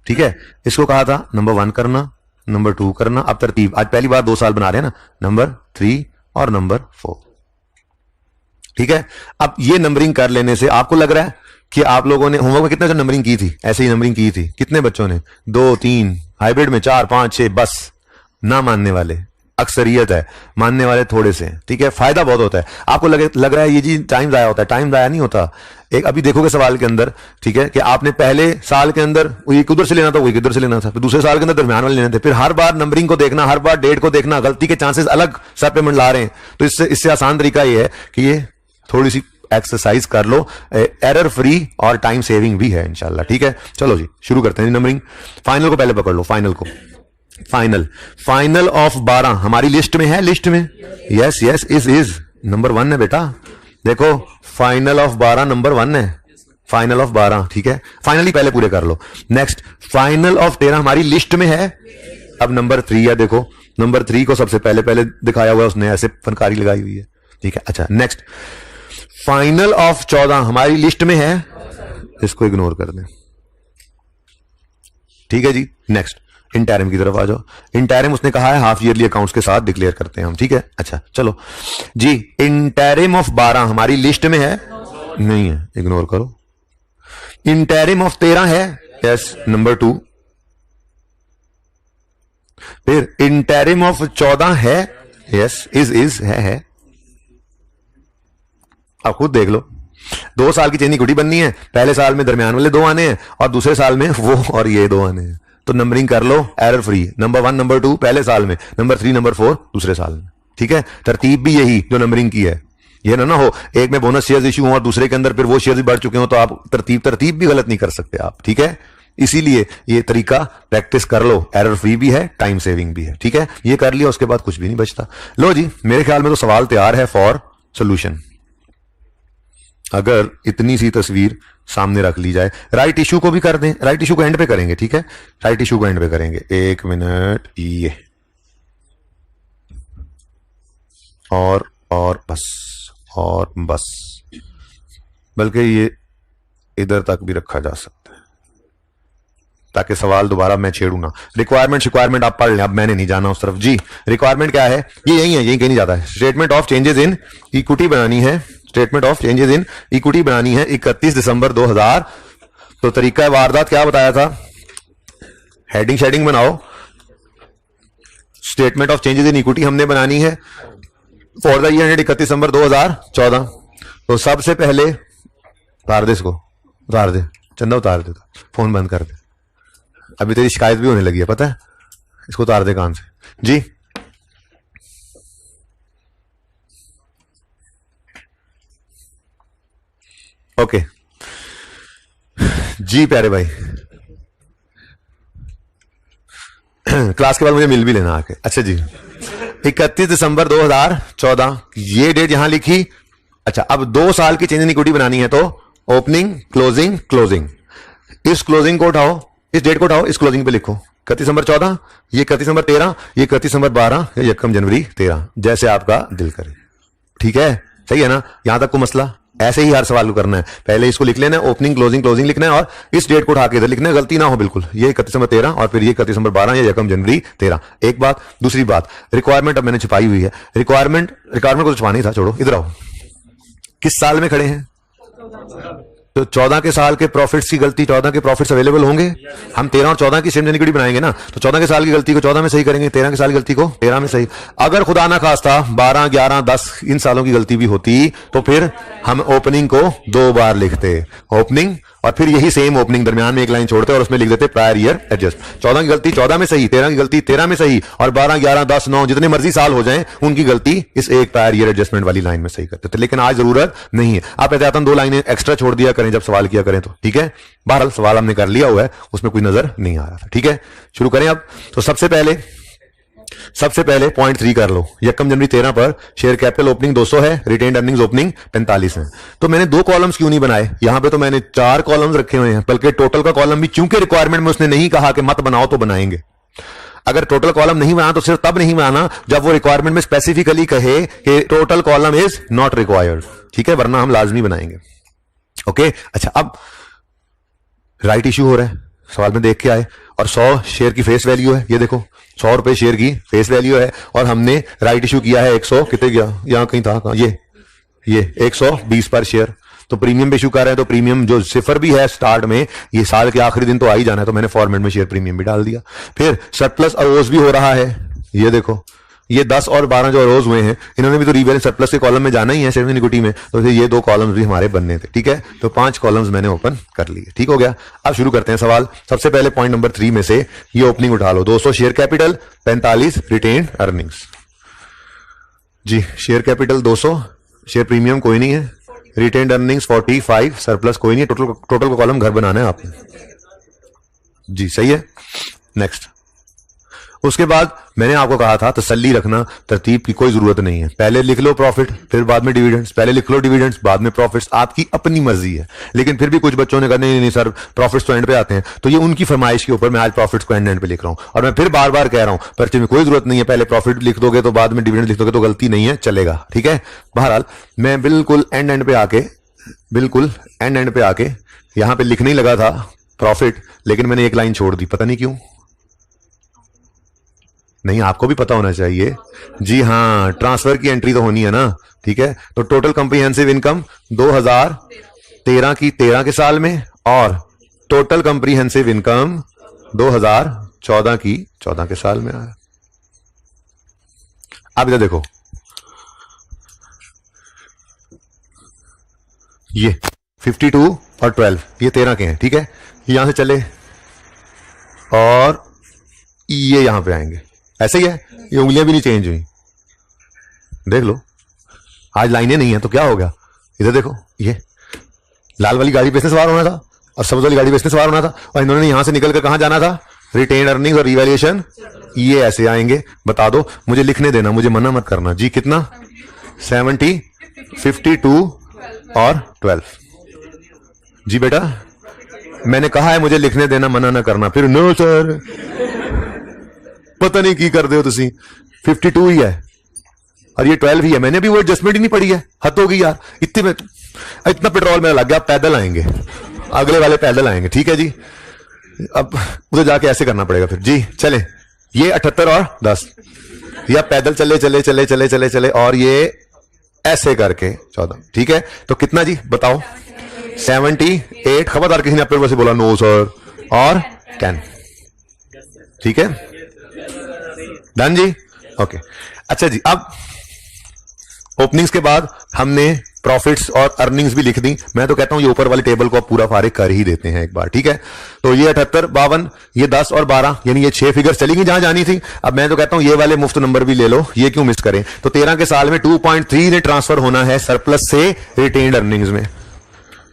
A: ठीक है। इसको कहा था नंबर 1 करना, नंबर 2 करना। अब तरतीब, आज पहली बार 2 साल बना रहे हैं ना, नंबर 3 और नंबर 4, ठीक है। अब ये नंबरिंग कर लेने से आपको लग रहा है कि आप लोगों ने होमवर्क में कितने नंबरिंग की थी, ऐसे ही नंबरिंग की थी, कितने बच्चों ने, 2 3, हाइब्रिड में 4 5 6, बस ना मानने वाले अक्सरियत है, मानने वाले थोड़े से, ठीक है। फायदा बहुत होता है। आपको लग रहा है ये जी टाइम जाया होता है, टाइम जाया नहीं होता। एक अभी देखोगे सवाल के अंदर, ठीक है, कि आपने पहले साल के अंदर ये किधर से लेना था, वही किधर से लेना था, फिर दूसरे साल के अंदर दरमियान वाले लेने थे, फिर हर बार नंबरिंग को देखना, हर बार डेट को देखना, गलती के चांसेस अलग सर पे मंडला रहे हैं। तो इससे आसान तरीका ये है कि ये थोड़ी सी एक्सरसाइज कर लो, एरर फ्री और टाइम सेविंग भी है इंशाल्लाह, ठीक है। चलो जी शुरू करते हैं नंबरिंग। फाइनल को पहले पकड़ लो, फाइनल को, फाइनल ऑफ 12 हमारी लिस्ट में है, लिस्ट में, यस यस, इज नंबर 1 है बेटा, देखो फाइनल ऑफ 12 नंबर 1 है, फाइनल ऑफ 12, ठीक है। फाइनली पहले पूरे कर लो। नेक्स्ट फाइनल ऑफ 13 हमारी लिस्ट में है, अब नंबर 3 है, देखो नंबर 3 को सबसे पहले दिखाया हुआ है उसने, ऐसे फनकारी लगाई हुई है, ठीक है। अच्छा नेक्स्ट फाइनल ऑफ 14 हमारी लिस्ट में है, इसको इग्नोर कर दें, ठीक है जी। नेक्स्ट इंटरिम की तरफ आ जाओ। इंटरिम उसने कहा है हाफ ईयरली अकाउंट्स के साथ डिक्लेयर करते हैं हम, ठीक है। अच्छा चलो जी, इंटरिम ऑफ 12 हमारी लिस्ट में है, नहीं है, इग्नोर करो। इंटरिम ऑफ 13 है, यस, नंबर 2। फिर इंटरिम ऑफ 14 है, यस, इज है। अब खुद देख लो, 2 साल की चेन इक्विटी बननी है, पहले साल में दरमियान वाले 2 आने हैं और दूसरे साल में वो और ये 2 आने हैं, तो नंबरिंग कर लो एरर फ्री, नंबर 1 नंबर 2 पहले साल में, नंबर 3 नंबर 4 दूसरे साल में, ठीक है। तरतीब भी यही जो नंबरिंग की है, ये ना हो एक में बोनस शेयर्स इशू हो और दूसरे के अंदर फिर वो शेयर्स बढ़ चुके हो, तो आप तरतीब भी गलत नहीं कर सकते आप, ठीक है। इसीलिए ये तरीका प्रैक्टिस कर लो, एरर फ्री भी है, टाइम सेविंग भी है, ठीक है। ये कर लिया, उसके बाद कुछ भी नहीं बचता। लो जी, मेरे ख्याल में तो सवाल तैयार है फॉर सोल्यूशन। अगर इतनी सी तस्वीर सामने रख ली जाए, राइट इशू को भी कर दें, राइट इशू को एंड पे करेंगे, ठीक है, राइट इशू को एंड पे करेंगे। 1 मिनट, ये और बस, और बस, बल्कि ये इधर तक भी रखा जा सकता है ताकि सवाल दोबारा मैं छेड़ू ना। रिक्वायरमेंट आप पढ़ लें, अब मैंने नहीं जाना उस तरफ जी। रिक्वायरमेंट क्या है, ये यही है, यही कहीं नहीं जाता है। Statement of changes in equity बनानी है, statement of changes in equity बनानी है 31 दिसंबर 2000। तो तरीका वारदात क्या बताया था, हेडिंग शेडिंग बनाओ। Statement of changes in equity हमने बनानी है फॉर द ईयर 31 दिसंबर 2014। तो सबसे पहले उतार दे, इसको उतार दे, चंदा उतार दे, फोन बंद कर दे, अभी तेरी शिकायत भी होने लगी है पता है, इसको उतार दे कान से जी। ओके जी प्यारे भाई, क्लास के बाद मुझे मिल भी लेना आके। अच्छा जी, 31 दिसंबर 2014 ये डेट यहां लिखी। अच्छा, अब 2 साल की चेंज इन इक्विटी बनानी है तो ओपनिंग, क्लोजिंग, क्लोजिंग, इस क्लोजिंग को उठाओ, इस डेट को उठाओ, इस क्लोजिंग पे लिखो 31 दिसंबर 14, ये 31 दिसंबर 13, ये 31 दिसंबर 12, ये 1 जनवरी 13, जैसे आपका दिल करे। ठीक है, सही है ना? यहां तक को मसला। ऐसे ही हर सवाल को करना है, पहले इसको लिख लेना है, ओपनिंग, क्लोजिंग, क्लोजिंग लिखना है और इस डेट को उठा के इधर लिखना है, गलती ना हो बिल्कुल। ये 31 दिसंबर 13 और फिर ये 31 दिसंबर 12 या 1 जनवरी 13। एक बात। दूसरी बात, रिक्वायरमेंट अब मैंने छुपाई हुई है। रिक्वायरमेंट को तो छुपाना ही था, छोड़ो, इधर आओ। किस साल में खड़े हैं? तो 14 के साल के प्रॉफिट्स की गलती, 14 के प्रॉफिट्स अवेलेबल होंगे। हम 13 और 14 की सेम इक्विटी बनाएंगे ना, तो 14 के साल की गलती को 14 में सही करेंगे, 13 के साल की गलती को 13 में सही। अगर खुदा ना खास्ता 12, 11, 10 इन सालों की गलती भी होती तो फिर हम ओपनिंग को 2 बार लिखते, ओपनिंग और फिर यही सेम ओपनिंग दरमियान में एक लाइन छोड़ते और उसमें लिख देते प्रायर ईयर एडजस्ट। 14 की गलती 14 में सही, 13 की गलती 13 में सही और 12, 11, 10, 9 जितने मर्जी साल हो जाएं उनकी गलती इस एक प्रायर ईयर एडजस्टमेंट वाली लाइन में सही करते थे। लेकिन आज जरूरत नहीं है, आप एहतियातन 2 लाइनें एक्स्ट्रा छोड़ दिया करें जब सवाल किया करें तो। ठीक है, बहरहाल सवाल हमने कर लिया हुआ है, उसमें कोई नजर नहीं आ रहा था। ठीक है, शुरू करें अब। तो सबसे पहले पॉइंट 3 कर लो। 1 जनवरी 13 पर शेयर कैपिटल ओपनिंग 200 है, रिटेन्ड अर्निंग्स ओपनिंग 45 है। तो मैंने 2 कॉलम्स क्यों नहीं बनाए? यहां पे तो मैंने 4 कॉलम्स रखे हुए हैं, बल्कि टोटल का कॉलम भी, चूंकि रिक्वायरमेंट में उसने नहीं कहा कि मत बनाओ तो बनाएंगे। अगर टोटल कॉलम नहीं बना तो सिर्फ तब नहीं बनाना जब वो रिक्वायरमेंट में स्पेसिफिकली कहे कि total column is not required. ठीक है, वरना हम लाजमी बनाएंगे। ओके, अच्छा, अब राइट इश्यू हो रहा है, सवाल में देख के आए, और 100 शेयर की फेस वैल्यू है। ये देखो 100 रुपए शेयर की फेस वैल्यू है और हमने राइट इश्यू किया है 100, कितने गया, यहां कहीं था, कहां, ये 120 पर शेयर। तो प्रीमियम पे इशू कर रहे हैं, तो प्रीमियम जो सिफर भी है स्टार्ट में, ये साल के आखिरी दिन तो आ ही जाना है, तो मैंने फॉर्मेट में शेयर प्रीमियम भी डाल दिया। फिर सरप्लस अरोज भी हो रहा है, ये देखो, ये 10 और 12 जो अरोज हुए हैं, इन्होंने भी तो रीवैल्यूएशन सरप्लस के कॉलम में जाना ही है सेविंग इक्विटी में, तो फिर ये 2 कॉलम्स भी हमारे बनने थे। ठीक है, तो 5 कॉलम्स मैंने ओपन कर लिए। ठीक हो गया, अब शुरू करते हैं सवाल। सबसे पहले पॉइंट नंबर 3 में से ये ओपनिंग उठा लो। 200 शेयर कैपिटल, 45 रिटेन्ड अर्निंग्स। जी, शेयर कैपिटल 200, शेयर प्रीमियम कोई नहीं है, रिटेन्ड अर्निंग्स 45, सरप्लस कोई नहीं है, टोटल का कॉलम घर बनाना है आपने। जी सही है, नेक्स्ट। उसके बाद मैंने आपको कहा था तसल्ली रखना, तरतीब की कोई जरूरत नहीं है, पहले लिख लो प्रॉफिट फिर बाद में डिविडेंड्स, पहले लिख लो डिविडेंड्स बाद में प्रॉफिट्स, आपकी अपनी मर्जी है। लेकिन फिर भी कुछ बच्चों ने कहा नहीं सर प्रॉफिट्स तो एंड पे आते हैं, तो ये उनकी फरमाइश के ऊपर मैं आज प्रॉफिट्स को एंड पे लिख रहा हूं। और मैं फिर बार बार कह रहा हूं पर्चे में कोई जरूरत नहीं है, पहले प्रॉफिट लिख दोगे तो बाद में डिविडेंड लिख दोगे तो गलती नहीं है, चलेगा। ठीक है, बहरहाल मैं बिल्कुल एंड पे आके यहां पे लिखने ही लगा था प्रॉफिट, लेकिन मैंने एक लाइन छोड़ दी, पता नहीं क्यों। नहीं, आपको भी पता होना चाहिए। जी हाँ, ट्रांसफर की एंट्री तो होनी है ना। ठीक है, तो टोटल कंप्रीहेंसिव इनकम 2013 की 13 के साल में और टोटल कंप्रीहेंसिव इनकम 2014 की 14 के साल में आया। अब इधर देखो, ये 52 और 12 ये 13 के हैं। ठीक है, यहां से चले और ये यहां पे आएंगे, ऐसे ही है, ये उंगलियां भी नहीं चेंज हुई। देख लो, आज लाइनें नहीं है तो क्या हो गया। इधर देखो, ये लाल वाली गाड़ी बेचने सवार होना था और सब्ज वाली गाड़ी बेचने सवार होना था, और इन्होंने यहां से निकलकर कहां जाना था, रिटेन अर्निंग्स और रिवैल्यूएशन, ये ऐसे आएंगे। बता दो, मुझे लिखने देना, मुझे मना मत करना। जी कितना, 70, 52 और 12। जी बेटा, मैंने कहा है मुझे लिखने देना, मना ना करना। फिर नो सर पता नहीं की कर दे हो तुसी, 52 ही है और ये 12 ही है, मैंने भी वो एडजस्टमेंट ही नहीं पड़ी है। हद हो गई यार, इतना पेट्रोल मेरा लग गया, पैदल आएंगे, अगले वाले पैदल आएंगे। ठीक है जी, अब उधर जाके ऐसे करना पड़ेगा फिर। जी चले, ये 78 और 10, या पैदल चले चले चले चले चले चले और ये ऐसे करके 14। ठीक है, तो कितना जी बताओ, 78। खबरदार किसी ने अपने वैसे बोला नो सर, और 10। ठीक है, डन जी, ओके। अच्छा जी, अब ओपनिंग्स के बाद हमने प्रॉफिट्स और अर्निंग्स भी लिख दी। मैं तो कहता हूं ये ऊपर वाले टेबल को आप पूरा फारिग कर ही देते हैं एक बार। ठीक है, तो ये 78, 52, ये 10 और 12, यानी ये 6 फिगर्स चली गई जहां जानी थी। अब मैं तो कहता हूं ये वाले मुफ्त नंबर भी ले लो, ये क्यों मिस करें। तो 13 के साल में 2.3 ने ट्रांसफर होना है सरप्लस से रिटेन्ड अर्निंग्स में।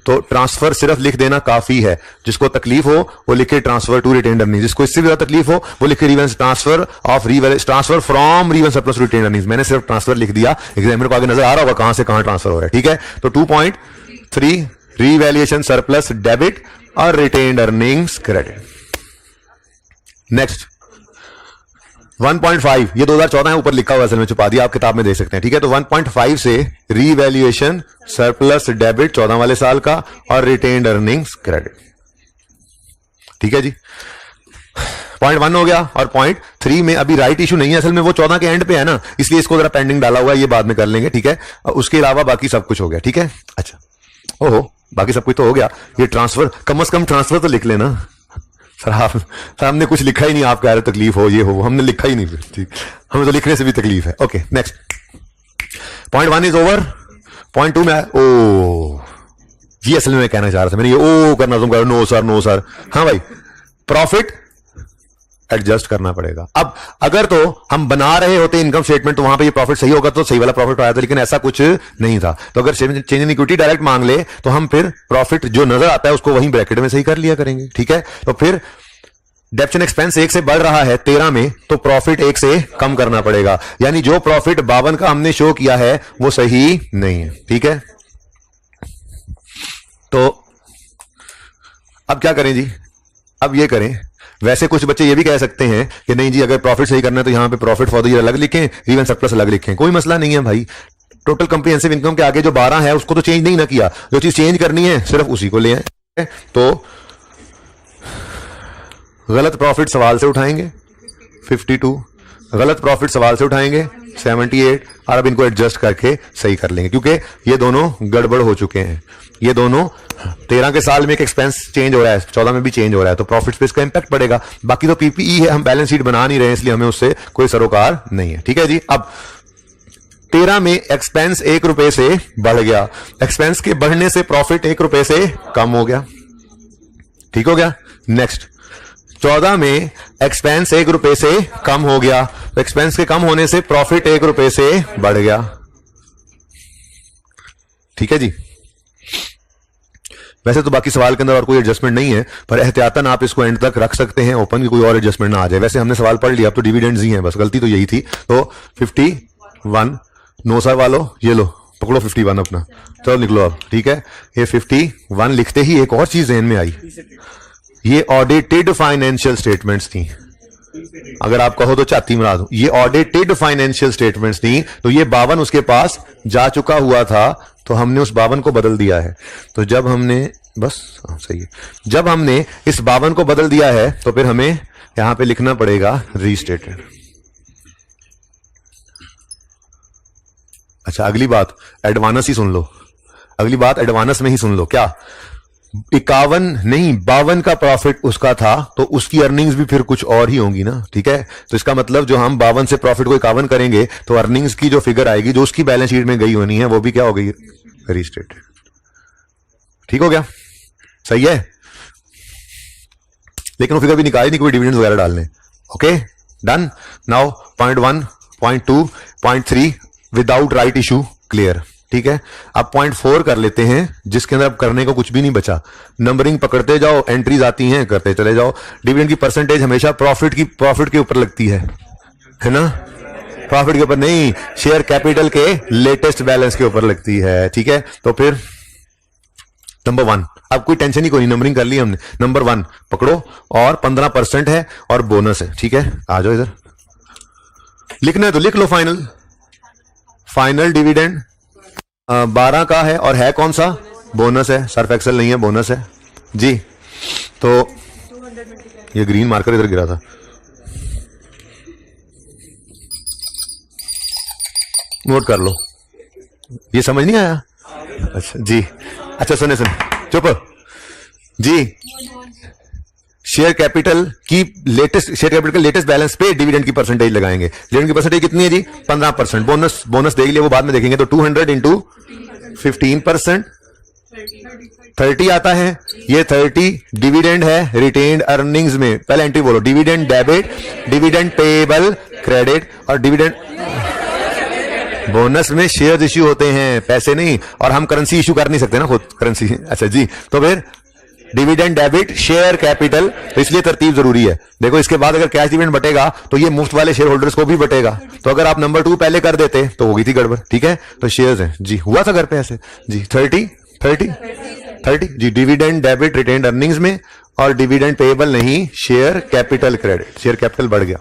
A: तो ट्रांसफर सिर्फ लिख देना काफी है। जिसको तकलीफ हो वो लिखे ट्रांसफर टू रिटेन अर्निंग्स, जिसको इससे भी ज्यादा तकलीफ हो वो लिखे revenues transfer of transfer from revenues surplus to retained earnings. मैंने सिर्फ ट्रांसफर लिख दिया, एग्जामिनर को आगे नजर आ रहा होगा कहां से कहां ट्रांसफर हो रहा है, ठीक है। तो 2.3 रीवैल्यूएशन सरप्लस डेबिट और रिटेन अर्निंग्स क्रेडिट। नेक्स्ट 1.5, ये 2014 है, ऊपर लिखा हुआ असल में छुपा दिया, आप किताब में देख सकते हैं, ठीक है। तो 1.5 से रीवैल्यूएशन सरप्लस डेबिट 14 वाले साल का और रिटेन्ड अर्निंग्स क्रेडिट, ठीक है जी। 0.1 हो गया। और 0.3 में अभी राइट इशू नहीं है, असल में वो 14 के एंड पे है ना, इसलिए इसको जरा पेंडिंग डाला हुआ है, ये बाद में कर लेंगे, ठीक है। उसके अलावा बाकी सब कुछ हो गया, ठीक है। अच्छा, ओहो, बाकी सब कुछ तो हो गया। ये ट्रांसफर, कम से कम ट्रांसफर तो लिख लेना सर। हमने कुछ लिखा ही नहीं, आप कह रहे तकलीफ हो ये हो, हमने लिखा ही नहीं फिर, ठीक। हमें तो लिखने से भी तकलीफ है। Okay, next 0.1 is over. 0.2 में ओ, ये असल में मैं कहना चाह रहा था, मैंने ये ओ करना, तुम कह रहे नो सर नो सर। हाँ भाई, प्रॉफिट एडजस्ट करना पड़ेगा। अब अगर तो हम बना रहे होते इनकम स्टेटमेंट तो वहां पे ये प्रॉफिट सही होगा तो सही वाला प्रॉफिट आया था, लेकिन ऐसा कुछ नहीं था। तो अगर चेंज इन इक्विटी डायरेक्ट मांग ले तो हम फिर प्रॉफिट जो नजर आता है उसको वहीं ब्रैकेट में सही कर लिया करेंगे, ठीक है। तो फिर डेप्शन एक्सपेंस 1 से बढ़ रहा है 13 में, तो प्रॉफिट 1 से कम करना पड़ेगा, यानी जो प्रॉफिट 52 का हमने शो किया है वो सही नहीं है, ठीक है। तो अब क्या करें जी, अब ये करें, वैसे कुछ बच्चे ये भी कह सकते हैं कि नहीं जी अगर प्रॉफिट सही करना है तो यहां पे प्रॉफिट फॉर द ईयर अलग लिखें, रिवेंस सरप्लस अलग लिखें, कोई मसला नहीं है भाई। टोटल कॉम्प्रिहेंसिव इनकम के आगे जो 12 है उसको तो चेंज नहीं ना किया, जो चीज चेंज करनी है सिर्फ उसी को ले आए। तो गलत प्रॉफिट सवाल से उठाएंगे 52, गलत प्रॉफिट सवाल से उठाएंगे 78, और अब इनको एडजस्ट करके सही कर लेंगे, क्योंकि ये दोनों गड़बड़ हो चुके हैं। ये दोनों 13 के साल में एक एक्सपेंस चेंज हो रहा है, 14 में भी चेंज हो रहा है, तो प्रॉफिट पे इसका इंपैक्ट पड़ेगा। बाकी तो पीपीई है, हम बैलेंस शीट बना नहीं रहे, इसलिए हमें उससे कोई सरोकार नहीं है, ठीक है जी। अब 13 में एक्सपेंस 1 रुपए से बढ़ गया, एक्सपेंस के बढ़ने से प्रॉफिट 1 रुपए से कम हो गया, ठीक हो गया। नेक्स्ट 14 में एक्सपेंस 1 रुपए से कम हो गया, तो एक्सपेंस के कम होने से प्रॉफिट 1 रुपए से बढ़ गया, ठीक है जी। वैसे तो बाकी सवाल के अंदर और कोई एडजस्टमेंट नहीं है, पर एहतियातन आप इसको एंड तक रख सकते हैं ओपन, की कोई और एडजस्टमेंट ना आ जाए। वैसे हमने सवाल पढ़ लिया, अब तो डिविडेंड्स ही हैं, बस गलती तो यही थी। तो 51 नो सर वालों, ये लो पकड़ो 51 अपना, चलो निकलो अब, ठीक है। ये 51 लिखते ही एक और चीज ध्यान में आई, ये ऑडिटेड फाइनेंशियल स्टेटमेंट्स थी। अगर आप कहो तो चाहती मरा दूं, ये ऑडिटेड फाइनेंशियल स्टेटमेंट्स थी, तो ये 52 उसके पास जा चुका हुआ था, तो हमने उस 52 को बदल दिया है। तो जब हमने बस सही है, जब हमने इस 52 को बदल दिया है तो फिर हमें यहां पे लिखना पड़ेगा रीस्टेटेड। अच्छा, अगली बात एडवांस ही सुन लो, अगली बात एडवांस में ही सुन लो। क्या 51 नहीं 52 का प्रॉफिट उसका था, तो उसकी अर्निंग्स भी फिर कुछ और ही होंगी ना, ठीक है। तो इसका मतलब जो हम 52 से प्रॉफिट को 51 करेंगे तो अर्निंग्स की जो फिगर आएगी जो उसकी बैलेंस शीट में गई होनी है वो भी क्या हो गई, रीस्टेटेड, ठीक हो गया, सही है। लेकिन वो फिगर भी निकाली नहीं, कोई डिविडेंड्स वगैरह डालने। Okay, done. Now 0.1, 0.2, 0.3 without right issue clear, ठीक है। अब 0.4 कर लेते हैं, जिसके अंदर अब करने को कुछ भी नहीं बचा, नंबरिंग पकड़ते जाओ, एंट्रीज आती हैं करते चले जाओ। डिविडेंड की परसेंटेज हमेशा प्रॉफिट के ऊपर लगती है ना, प्रॉफिट के ऊपर नहीं, शेयर कैपिटल के लेटेस्ट बैलेंस के ऊपर लगती है, ठीक है। तो फिर नंबर 1, अब कोई टेंशन ही कोई नहीं, नंबरिंग कर ली हमने। नंबर 1 पकड़ो, और 15% है और बोनस है, ठीक है। आ जाओ इधर, लिखना है तो लिख लो। फाइनल डिविडेंड 12 का है, और है कौन सा, बोनस है, सर्फ एक्सेल नहीं है, बोनस है जी। तो ये ग्रीन मार्कर इधर गिरा था, नोट कर लो, ये समझ नहीं आया। अच्छा जी, अच्छा सुने चुप जी। शेयर कैपिटल के लेटेस्ट बैलेंस पे डिविडेंड की परसेंटेज लगाएंगे। डिविडेंड की परसेंटेज कितनी है जी, 15%। बोनस देख लिया, वो बाद में देखेंगे। तो 200 इंटू 15%, 30 आता है। ये 30 डिविडेंड है रिटेन्ड अर्निंग्स में। पहले एंट्री बोलो, dividend debit, dividend payable credit, और डिविडेंड बोनस में शेयर इश्यू होते हैं, पैसे नहीं, और हम करेंसी इश्यू कर नहीं सकते ना खुद करेंसी। अच्छा जी, तो फिर डिविडेंड डेबिट शेयर कैपिटल, तो इसलिए तरतीब जरूरी है। देखो इसके बाद अगर कैश डिविडेंड बटेगा तो ये मुफ्त वाले शेयर होल्डर्स को भी बटेगा, तो अगर आप नंबर 2 पहले कर देते तो होगी थी गड़बड़। ठीक है, तो शेयर्स हैं जी, हुआ था घर पे ऐसे जी। 30 जी, डिविडेंड डेबिट रिटेन्ड अर्निंग्स में, और डिविडेंड पेएबल नहीं, share capital credit, share capital बढ़ गया।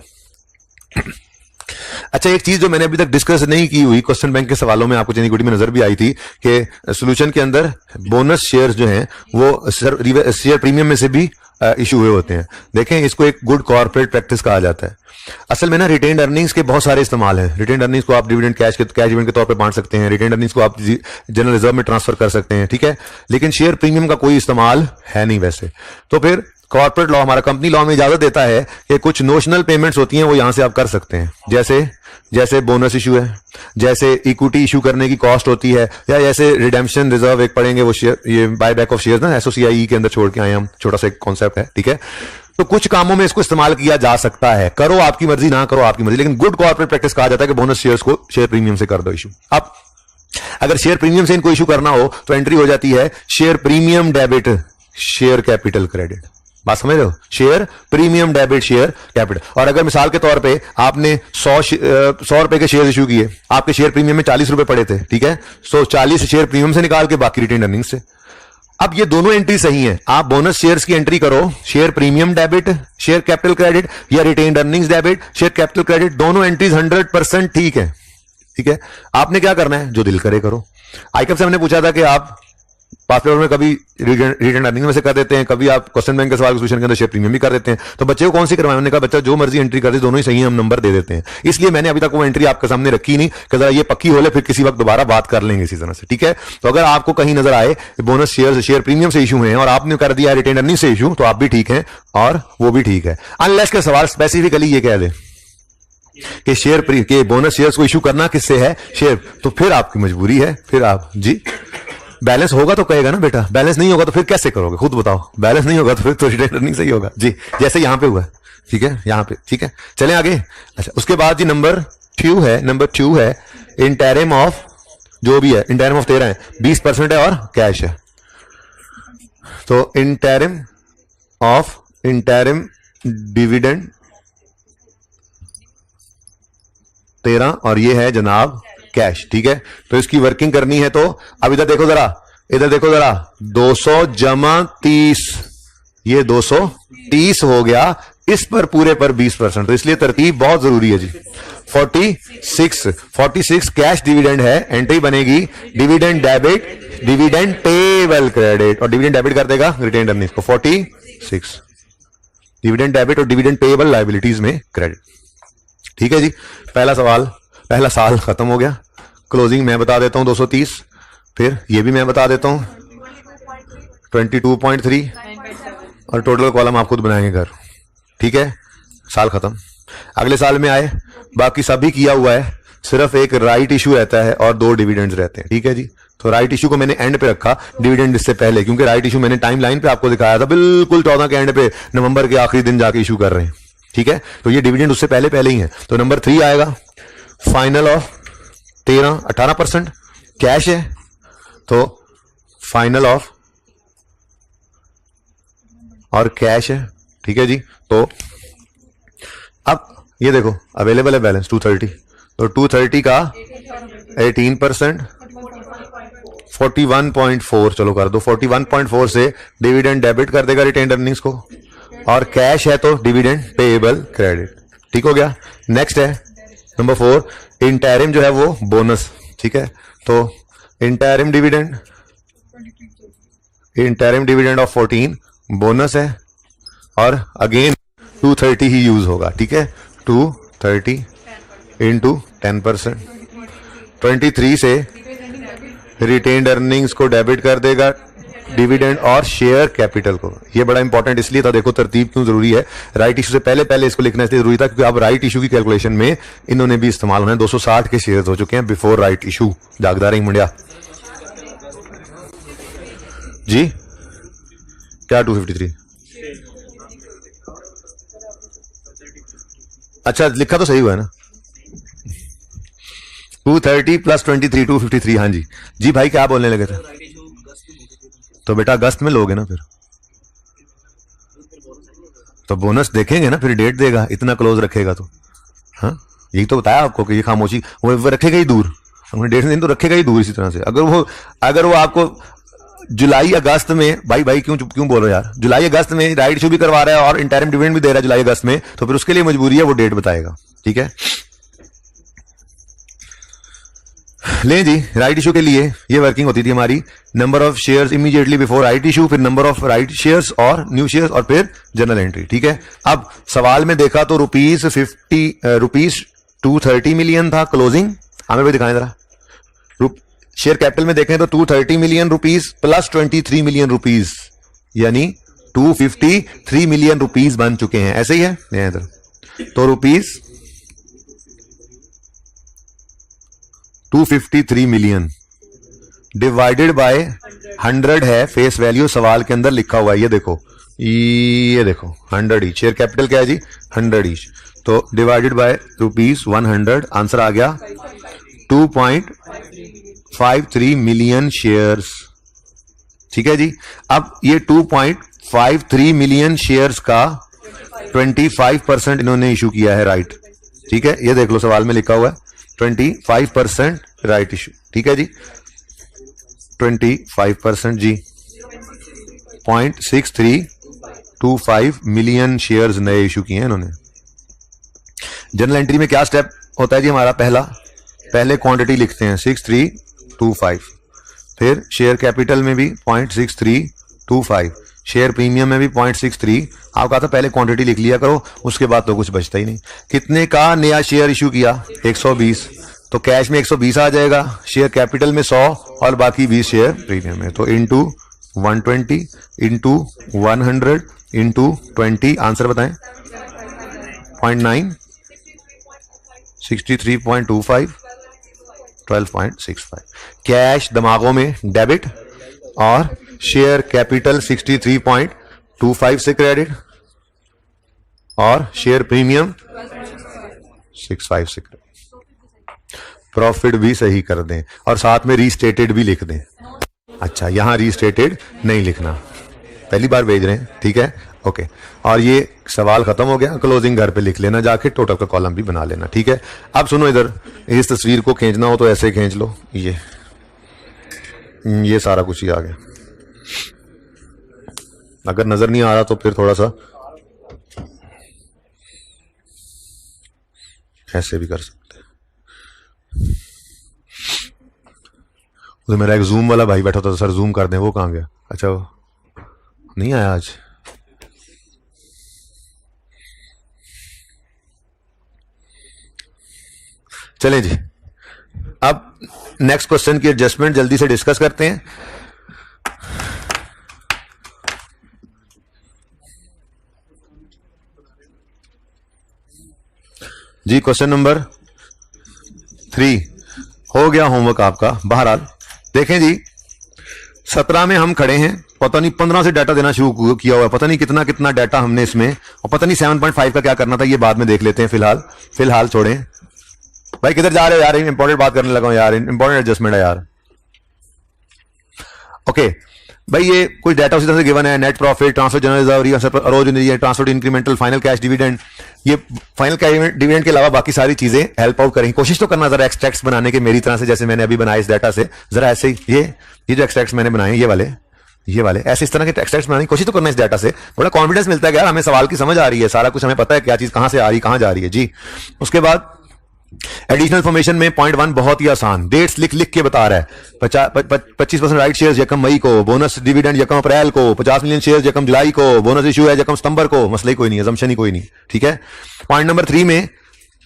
A: अच्छा, एक चीज जो मैंने अभी तक डिस्कस नहीं की हुई, क्वेश्चन बैंक के सवालों में आपको चेनीगुटी में नजर भी आई थी कि सोल्यूशन के अंदर बोनस शेयर्स जो हैं वो शेयर प्रीमियम में से भी इशू हुए होते हैं। देखें, इसको एक गुड कॉर्पोरेट प्रैक्टिस कहा जाता है। असल में ना रिटेन्ड अर्निंग्स के बहुत सारे इस्तेमाल हैं। रिटेन्ड अर्निंग्स को आप डिविडेंड कैश डिविडेंड के तौर पे बांट सकते हैं, रिटेन्ड अर्निंग्स को आप जनरल रिजर्व में ट्रांसफर कर सकते हैं, ठीक है, लेकिन शेयर प्रीमियम का कोई इस्तेमाल है नहीं वैसे। तो फिर कॉर्पोरेट लॉ, हमारा कंपनी लॉ में इजाजत देता है कि कुछ नोशनल पेमेंट्स होती हैं वो यहां से आप कर सकते हैं, जैसे बोनस इशू है, जैसे इक्विटी इशू करने की कॉस्ट होती है, या जैसे रिडेम्पशन रिजर्व एक पढ़ेंगे वो शेयर, ये बाय बैक ऑफ शेयर्स ना, एसओसीआई के अंदर छोड़ के आए हम, छोटा सा एक कॉन्सेप्ट है, ठीक है। तो कुछ कामों में इसको इस्तेमाल किया जा सकता है, करो आपकी मर्जी, ना करो आपकी मर्जी, लेकिन गुड कॉर्पोरेट प्रैक्टिस कहा जाता है कि बोनस शेयर्स को शेयर प्रीमियम से कर दो इशू। अब अगर शेयर प्रीमियम से इनको इशू करना हो तो एंट्री हो जाती है share premium debit share capital credit. बात समझ रहे हो, share premium debit share capital. और अगर मिसाल के तौर पे आपने 100 रुपए के शेयर इशू किए, आपके शेयर प्रीमियम में 40 रुपए पड़े थे, ठीक है, तो 40 शेयर प्रीमियम से निकाल के बाकी रिटेन अर्निंग से। अब ये दोनों एंट्री सही है, आप बोनस शेयर्स की एंट्री करो, share premium debit share capital credit, या retained earnings debit share capital credit, दोनों एंट्रीज 100% ठीक है, ठीक है। आपने क्या करना है, जो दिल करे करो। आईकैप से हमने पूछा था कि आप पास पेपर में कभी रिटेन अर्निंग में से कर देते हैं, कभी आप क्वेश्चन बैंक के सवाल सोल्यूशन के अंदर शेयर प्रीमियम भी कर देते हैं, तो बच्चे को कौन सी करवाएं? उन्होंने कहा बच्चा जो मर्जी एंट्री कर दे, दोनों ही सही है, हम नंबर दे देते हैं। इसलिए मैंने अभी तक वो एंट्री आपके सामने रखी नहीं कि जरा ये पक्की हो ले, फिर किसी वक्त दोबारा बात कर लेंगे इसी तरह से, ठीक है। तो अगर आपको कहीं नजर आए बोनस शेयर प्रीमियम से इशू है और आपने कर दिया रिटेन अर्निंग से इशू, तो आप भी ठीक है और वो भी ठीक है, अनलेस के सवाल स्पेसिफिकली ये कह दे कि शेयर के बोनस शेयर्स को इशू करना किससे है, शेयर, तो फिर आपकी मजबूरी है, फिर आप जी बैलेंस होगा तो कहेगा ना बेटा, बैलेंस नहीं होगा तो फिर कैसे करोगे, खुद बताओ। बैलेंस नहीं होगा तो फिर तो रिटेन अर्निंग से ही होगा जी, जैसे यहां पे हुआ, ठीक है, यहां पे, ठीक है। चलें आगे। अच्छा, उसके बाद जी नंबर 2 है इंटरिम ऑफ, जो भी है इंटरिम ऑफ 13 है, 20% है और कैश है। तो इंटरिम डिविडेंड 13 और ये है जनाब कैश, ठीक है। तो इसकी वर्किंग करनी है, तो अब इधर देखो जरा, 200 जमा 30, ये 230 हो गया, इस पर पूरे पर 20%, तो इसलिए तरतीब बहुत जरूरी है जी। 46 कैश डिविडेंड है, एंट्री बनेगी dividend debit dividend payable credit, और डिविडेंड डेबिट कर देगा रिटेन्ड अर्निंग्स को। 46 डिविडेंड डेबिट और डिविडेंड पेएबल लायबिलिटीज में क्रेडिट, ठीक है जी। पहला साल खत्म हो गया। क्लोजिंग मैं बता देता हूं 230, फिर ये भी मैं बता देता हूं 22.3, और टोटल कॉलम आप खुद बनाएंगे घर, ठीक है। साल खत्म, अगले साल में आए, बाकी सभी किया हुआ है, सिर्फ एक राइट इशू रहता है और 2 डिविडेंड्स रहते हैं, ठीक है जी। तो राइट इशू को मैंने एंड पे रखा, डिविडेंड इससे पहले, क्योंकि राइट इशू मैंने टाइम लाइन पे आपको दिखाया था, बिल्कुल 14 के एंड पे, नवंबर के आखिरी दिन जाके इशू कर रहे हैं, ठीक है। तो ये डिविडेंड उससे पहले ही है। तो नंबर 3 आएगा, फाइनल ऑफ 13 18% कैश है, तो फाइनल ऑफ और कैश है, ठीक है जी। तो अब ये देखो अवेलेबल है बैलेंस 230, तो 230 का 18% 41.4, चलो कर दो, 41.4 से डिविडेंड डेबिट कर देगा रिटेन्ड अर्निंग्स को, और कैश है तो डिविडेंड पेएबल क्रेडिट, ठीक हो गया। नेक्स्ट है नंबर 4, इंटरिम जो है वो बोनस, ठीक है। तो इंटरिम डिविडेंड ऑफ 14 बोनस है, और अगेन 230 ही यूज होगा, ठीक है। 230 इंटू 10%, 23 से रिटेन्ड अर्निंग्स को डेबिट कर देगा डिविडेंड और शेयर कैपिटल को। ये बड़ा इंपॉर्टेंट इसलिए था, देखो तरतीब क्यों जरूरी है, राइट इशू से पहले इसको लिखना इसलिए जरूरी था क्योंकि अब राइट इशू की कैलकुलेशन में इन्होंने भी इस्तेमाल होना है। 260 के शेयर्स हो चुके हैं बिफोर राइट इशू, जागदार मुंडिया जी। क्या 253? अच्छा लिखा तो सही हुआ है ना, 230 प्लस 23 253। हाँ जी जी भाई क्या बोलने लगे थे? तो बेटा अगस्त में लोगे ना फिर, तो बोनस देखेंगे ना, फिर डेट देगा, इतना क्लोज रखेगा तो। हाँ यही तो बताया आपको कि ये खामोशी वो रखेगा ही दूर, हमने डेट दिन तो रखेगा ही दूर। इसी तरह से अगर वो आपको जुलाई अगस्त में, भाई क्यों बोल रहे हो यार, जुलाई अगस्त में राइट इशू भी करवा रहा है और इंटरिम डिविडेंड भी दे रहा है जुलाई अगस्त में, तो फिर उसके लिए मजबूरी है वो डेट बताएगा। ठीक है लें जी, राइट इशू के लिए ये वर्किंग होती थी हमारी, number of shares immediately before right issue, फिर नंबर ऑफ राइट शेयर्स और न्यू शेयर्स और फिर जनरल एंट्री। ठीक है, अब सवाल में देखा तो रुपीज 230 मिलियन था क्लोजिंग। हमें भी दिखाएं जरा, शेयर कैपिटल में देखें तो 230 million rupees plus 23 million rupees, यानी 253 मिलियन रुपीज बन चुके हैं। ऐसे ही है इधर, तो रुपीज 253 मिलियन डिवाइडेड बाय 100 है फेस वैल्यू, सवाल के अंदर लिखा हुआ है, ये देखो 100 ईच। शेयर कैपिटल क्या है जी? 100 ईच, तो डिवाइडेड बाय रुपीज 100, आंसर आ गया 2.53 मिलियन शेयर्स। ठीक है जी, अब ये 2.53 मिलियन शेयर्स का 25% इन्होंने इशू किया है राइट। ठीक है, ये देख लो सवाल में लिखा हुआ है 25% राइट इशू। ठीक है जी, 25% जी 0.6325 मिलियन शेयर्स नए इशू किए हैं इन्होंने। जनरल एंट्री में क्या स्टेप होता है जी हमारा? पहले क्वांटिटी लिखते हैं 6325, फिर शेयर कैपिटल में भी 0.6325, शेयर प्रीमियम में भी 0.63। आप कहा था पहले क्वांटिटी लिख लिया करो, उसके बाद तो कुछ बचता ही नहीं। कितने का नया शेयर इशू किया? 120, तो कैश में 120 आ जाएगा, शेयर कैपिटल में 100 और बाकी 20 शेयर प्रीमियम में, तो इंटू 120 इंटू 100 इंटू 20, आंसर बताएं 0.9, 63.25, 12.65। कैश दिमागों में डेबिट और शेयर कैपिटल 63.25 से क्रेडिट और शेयर प्रीमियम 65 से क्रेडिट। प्रॉफिट भी सही कर दें और साथ में रीस्टेटेड भी लिख दें। अच्छा, यहां रीस्टेटेड नहीं लिखना, पहली बार भेज रहे हैं। ठीक है, ओके, और ये सवाल खत्म हो गया, क्लोजिंग घर पे लिख लेना जाके, टोटल का कॉलम भी बना लेना। ठीक है, अब सुनो इधर, इस तस्वीर को खींचना हो तो ऐसे खींच लो, ये सारा कुछ ही आ गया। अगर नजर नहीं आ रहा तो फिर थोड़ा सा ऐसे भी कर सकते हैं। तो मेरा एक जूम वाला भाई बैठा था, सर जूम कर दें, वो कहां गया? अच्छा, वो नहीं आया आज। चलें जी, अब नेक्स्ट क्वेश्चन की एडजस्टमेंट जल्दी से डिस्कस करते हैं। जी क्वेश्चन नंबर 3 हो गया होमवर्क आपका। बहरहाल देखें जी, 17 में हम खड़े हैं, पता नहीं 15 से डाटा देना शुरू किया हुआ है, पता नहीं कितना कितना डाटा हमने इसमें, और पता नहीं 7.5 का क्या करना था, ये बाद में देख लेते हैं। फिलहाल छोड़ें भाई, किधर जा रहे हो यार? इंपॉर्टेंट बात करने लगा हूं यार, इंपॉर्टेंट एडजस्टमेंट है यार। ओके भाई, ये कुछ डाटा उसी तरह से गिवन है, net profit, transfer general reserve, transfer incremental, final cash dividend. ये फाइनल कैश डिविडेंड के अलावा बाकी सारी चीजें हेल्प आउट करेंगी। कोशिश तो करना जरा एक्सट्रैक्ट्स बनाने के मेरी तरह से, जैसे मैंने अभी बनाया इस डाटा से, जरा ऐसे ही ये जो एक्सट्रैक्ट्स मैंने बनाए ये वाले ऐसे इस तरह के एक्सट्रैक्ट्स बनाने की कोशिश तो करना इस डाटा से, बड़ा कॉन्फिडेंस मिलता है यार, हमें सवाल की समझ आ रही है, सारा कुछ हमें पता है क्या चीज कहां से आ रही कहां जा रही है जी। उसके बाद एडिशनल इंफॉर्मेशन में पॉइंट 1 बहुत ही आसान, डेट्स लिख के बता रहा है। 25% राइट शेयर्स यकम मई को, बोनस डिविडेंड यकम अप्रैल को, 50 मिलियन शेयर्स यकम जुलाई को, बोनस इशू है यकम सितंबर को, मसला ही कोई नहीं, अजम्पशन ही कोई नहीं। ठीक है, पॉइंट नंबर 3 में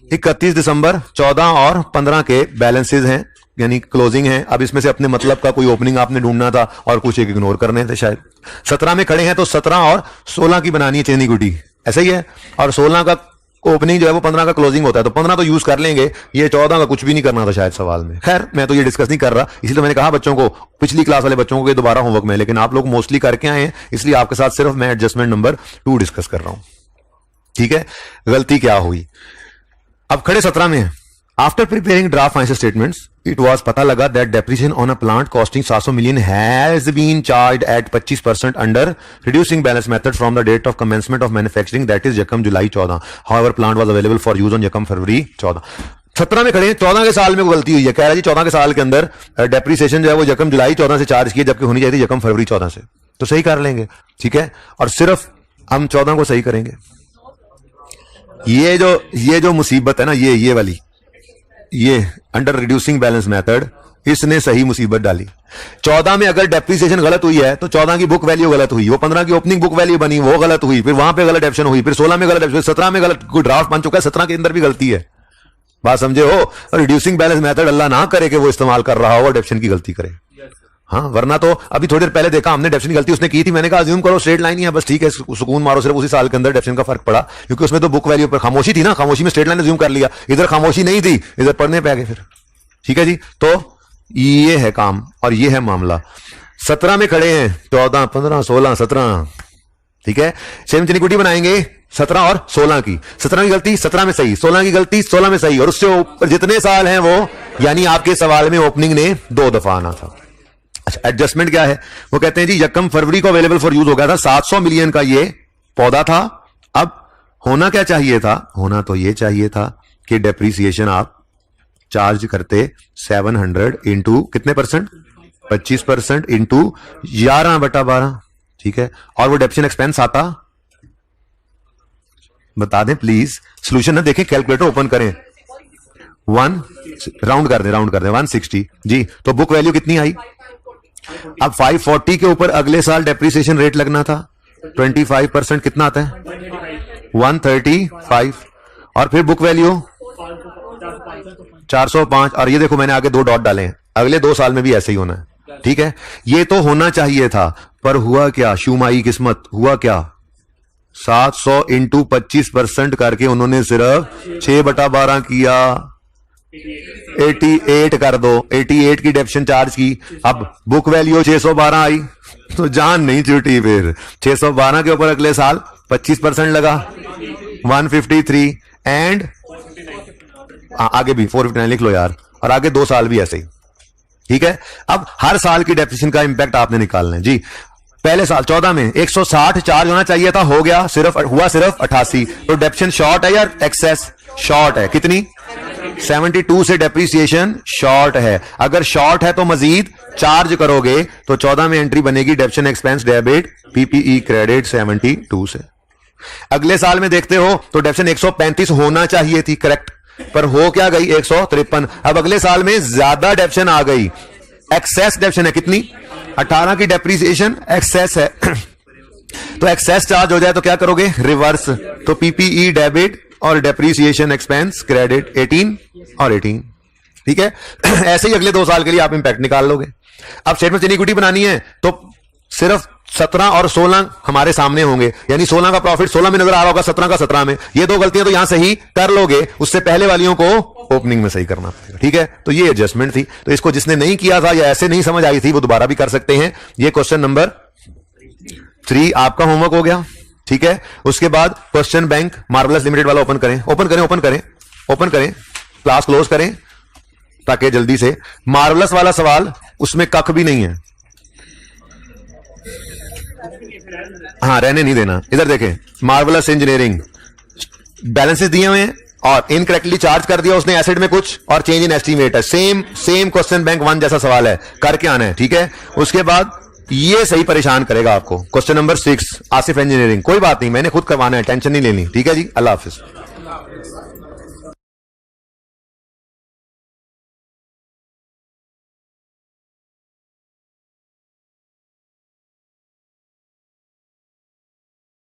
A: 31 दिसंबर 14 और 15 के बैलेंसेज हैं, यानी क्लोजिंग है। अब इसमें से अपने मतलब का कोई ओपनिंग आपने ढूंढना था और कुछ एक इग्नोर करने थे शायद। 17 में खड़े हैं तो 17 और 16 की बनानी है चेन इक्विटी, ऐसा ही है, और 16 का ओपनिंग जो है वो 15 का क्लोजिंग होता है, तो 15 तो यूज कर लेंगे, ये 14 का कुछ भी नहीं करना था शायद सवाल में। खैर मैं तो ये डिस्कस नहीं कर रहा, इसलिए तो मैंने कहा बच्चों को, पिछली क्लास वाले बच्चों को दोबारा होमवर्क में, लेकिन आप लोग मोस्टली करके आए हैं, इसलिए आपके साथ सिर्फ मैं एडजस्टमेंट नंबर 2 डिस्कस कर रहा हूं। ठीक है, गलती क्या हुई? अब खड़े 17 में है, after preparing draft financial statements it was पता लगा that depreciation on a plant costing 700 million has been charged at 25% under reducing balance method from the date of commencement of manufacturing that is यकम July 14. However plant was available for use on यकम February 14. 17 में खड़े हैं, 14 के साल में वो गलती हुई है. कह रहा है जी 14 के साल के अंदर डेप्रिसिएशन जो है वो यकम जुलाई 14 से चार्ज किया, जबकि होनी चाहिए यकम फरवरी 14 से. तो सही कर लेंगे, ठीक है. और सिर्फ हम 14 को सही करेंगे. ये जो मुसीबत है ना, ये वाली, ये अंडर रिड्यूसिंग बैलेंस मेथड, इसने सही मुसीबत डाली. 14 में अगर डेप्रिसिएशन गलत हुई है तो 14 की बुक वैल्यू गलत हुई, वो 15 की ओपनिंग बुक वैल्यू बनी वो गलत हुई, फिर वहां पे गलत डेप्शन हुई, फिर 16 में गलत डेप्शन, 17 में गलत कोई ड्राफ्ट बन चुका है, 17 के अंदर भी गलती है. बात समझे हो. रिड्यूसिंग बैलेंस मेथड अल्लाह ना करे कि वो इस्तेमाल कर रहा हो और डेप्शन की गलती करे. हाँ, वरना तो अभी थोड़ी देर पहले देखा हमने डेप्शन की गलती उसने की थी, मैंने कहा अज्यूम करो स्ट्रेट लाइन ही है बस, ठीक है, सुकून मारो, सिर्फ उसी साल के अंदर डेप्शन का फर्क पड़ा, क्योंकि उसमें तो बुक वैल्यू पर खामोशी थी ना, खामोशी में स्ट्रेट लाइन अज्यूम कर लिया, इधर खामोशी नहीं थी, इधर पढ़ने पे आ गए फिर. ठीक है जी. तो ये है काम और ये है मामला. 17 में खड़े हैं, 14, 15, 16, 17, ठीक है. सेम इक्विटी बनाएंगे 17 और 16 की. 17 की गलती 17 में सही, 16 की गलती 16 में सही, और उससे ऊपर जितने साल हैं वो, यानी आपके सवाल में ओपनिंग ने 2 दफा आना था. अच्छा, एडजस्टमेंट क्या है? वो कहते हैं जी यकम फरवरी को अवेलेबल फॉर यूज हो गया था, 700 मिलियन का ये पौधा था. अब होना क्या चाहिए था? होना तो ये चाहिए था कि डेप्रिसिएशन आप चार्ज करते 700 इंटू कितने परसेंट? 25% इंटू 11/12, ठीक है. और वो डेप्शन एक्सपेंस आता, बता दें प्लीज. सोल्यूशन ना देखें, कैलकुलेटर ओपन करें. 1 राउंड कर दें 160 जी. तो बुक वैल्यू कितनी आई? अब 540 के ऊपर अगले साल डेप्रिसिएशन रेट लगना था 25%, कितना आता है? 135. और फिर बुक वैल्यू 405. और ये देखो मैंने आगे 2 डॉट डाले हैं, अगले 2 साल में भी ऐसे ही होना है, ठीक है. ये तो होना चाहिए था, पर हुआ क्या? शुमाई किस्मत. हुआ क्या? 700 इंटू 25% करके उन्होंने सिर्फ 6/12 किया. 88 कर दो, 88 की डेप्शन चार्ज की. अब बुक वैल्यू 612 आई, तो जान नहीं छूटी. फिर 612 के ऊपर अगले साल 25% लगा, 153. एंड आगे भी 459 लिख लो यार, और आगे 2 साल भी ऐसे ही, ठीक है. अब हर साल की डेप्रिसिएशन का इंपैक्ट आपने निकालना है जी. पहले साल 14 में 160 चार्ज होना चाहिए था, हो गया हुआ सिर्फ 88. तो डेप्शन शॉर्ट है या एक्सेस? शॉर्ट है. कितनी? 72 से डेप्रिसिएशन शॉर्ट है. अगर शॉर्ट है तो मजीद चार्ज करोगे तो 14 में एंट्री बनेगी डेप्शन एक्सपेंस डेबिट पीपीई क्रेडिट 72 से. अगले साल में देखते हो तो डेप्शन 135 होना चाहिए थी, करेक्ट, पर हो क्या गई? 153. अब अगले साल में ज्यादा डेप्शन आ गई, एक्सेस डेप्शन है. कितनी? 18 की डेप्रिसिएशन एक्सेस है. तो एक्सेस चार्ज हो जाए तो क्या करोगे? रिवर्स. तो पीपीई डेबिट और डेप्रिसिएशन एक्सपेंस क्रेडिट 18 और 18, ठीक है. ऐसे ही अगले 2 साल के लिए आप इंपैक्ट निकाल लोगे. अब स्टेटमेंट इक्विटी बनानी है तो सिर्फ 17 और 16 हमारे सामने होंगे, यानी 16 का प्रॉफिट 16 में नजर आ रहा होगा, 17 का 17 में. ये 2 गलतियां तो यहां सही कर लोगे, उससे पहले वालियों को ओपनिंग में सही करना पड़ेगा, ठीक है. तो ये एडजस्टमेंट थी. तो इसको जिसने नहीं किया था या ऐसे नहीं समझ आई थी वो दोबारा भी कर सकते हैं. ये क्वेश्चन नंबर 3 आपका होमवर्क हो गया, ठीक है. उसके बाद क्वेश्चन बैंक मार्वलस लिमिटेड वाला ओपन करें, क्लास क्लोज करें ताकि जल्दी से. मार्वलस वाला सवाल, उसमें कख भी नहीं है. हाँ, रहने नहीं देना. इधर देखें, मार्वलस इंजीनियरिंग, बैलेंसेस दिए हुए हैं और इनकरेक्टली चार्ज कर दिया उसने एसेट में कुछ, और चेंज इन एस्टीमेट है. सेम क्वेश्चन बैंक 1 जैसा सवाल है, करके आना है, ठीक है. उसके बाद ये सही परेशान करेगा आपको. क्वेश्चन नंबर 6 आसिफ इंजीनियरिंग, कोई बात नहीं, मैंने खुद करवाना है, टेंशन नहीं लेनी, ठीक है जी. अल्लाह हाफिज.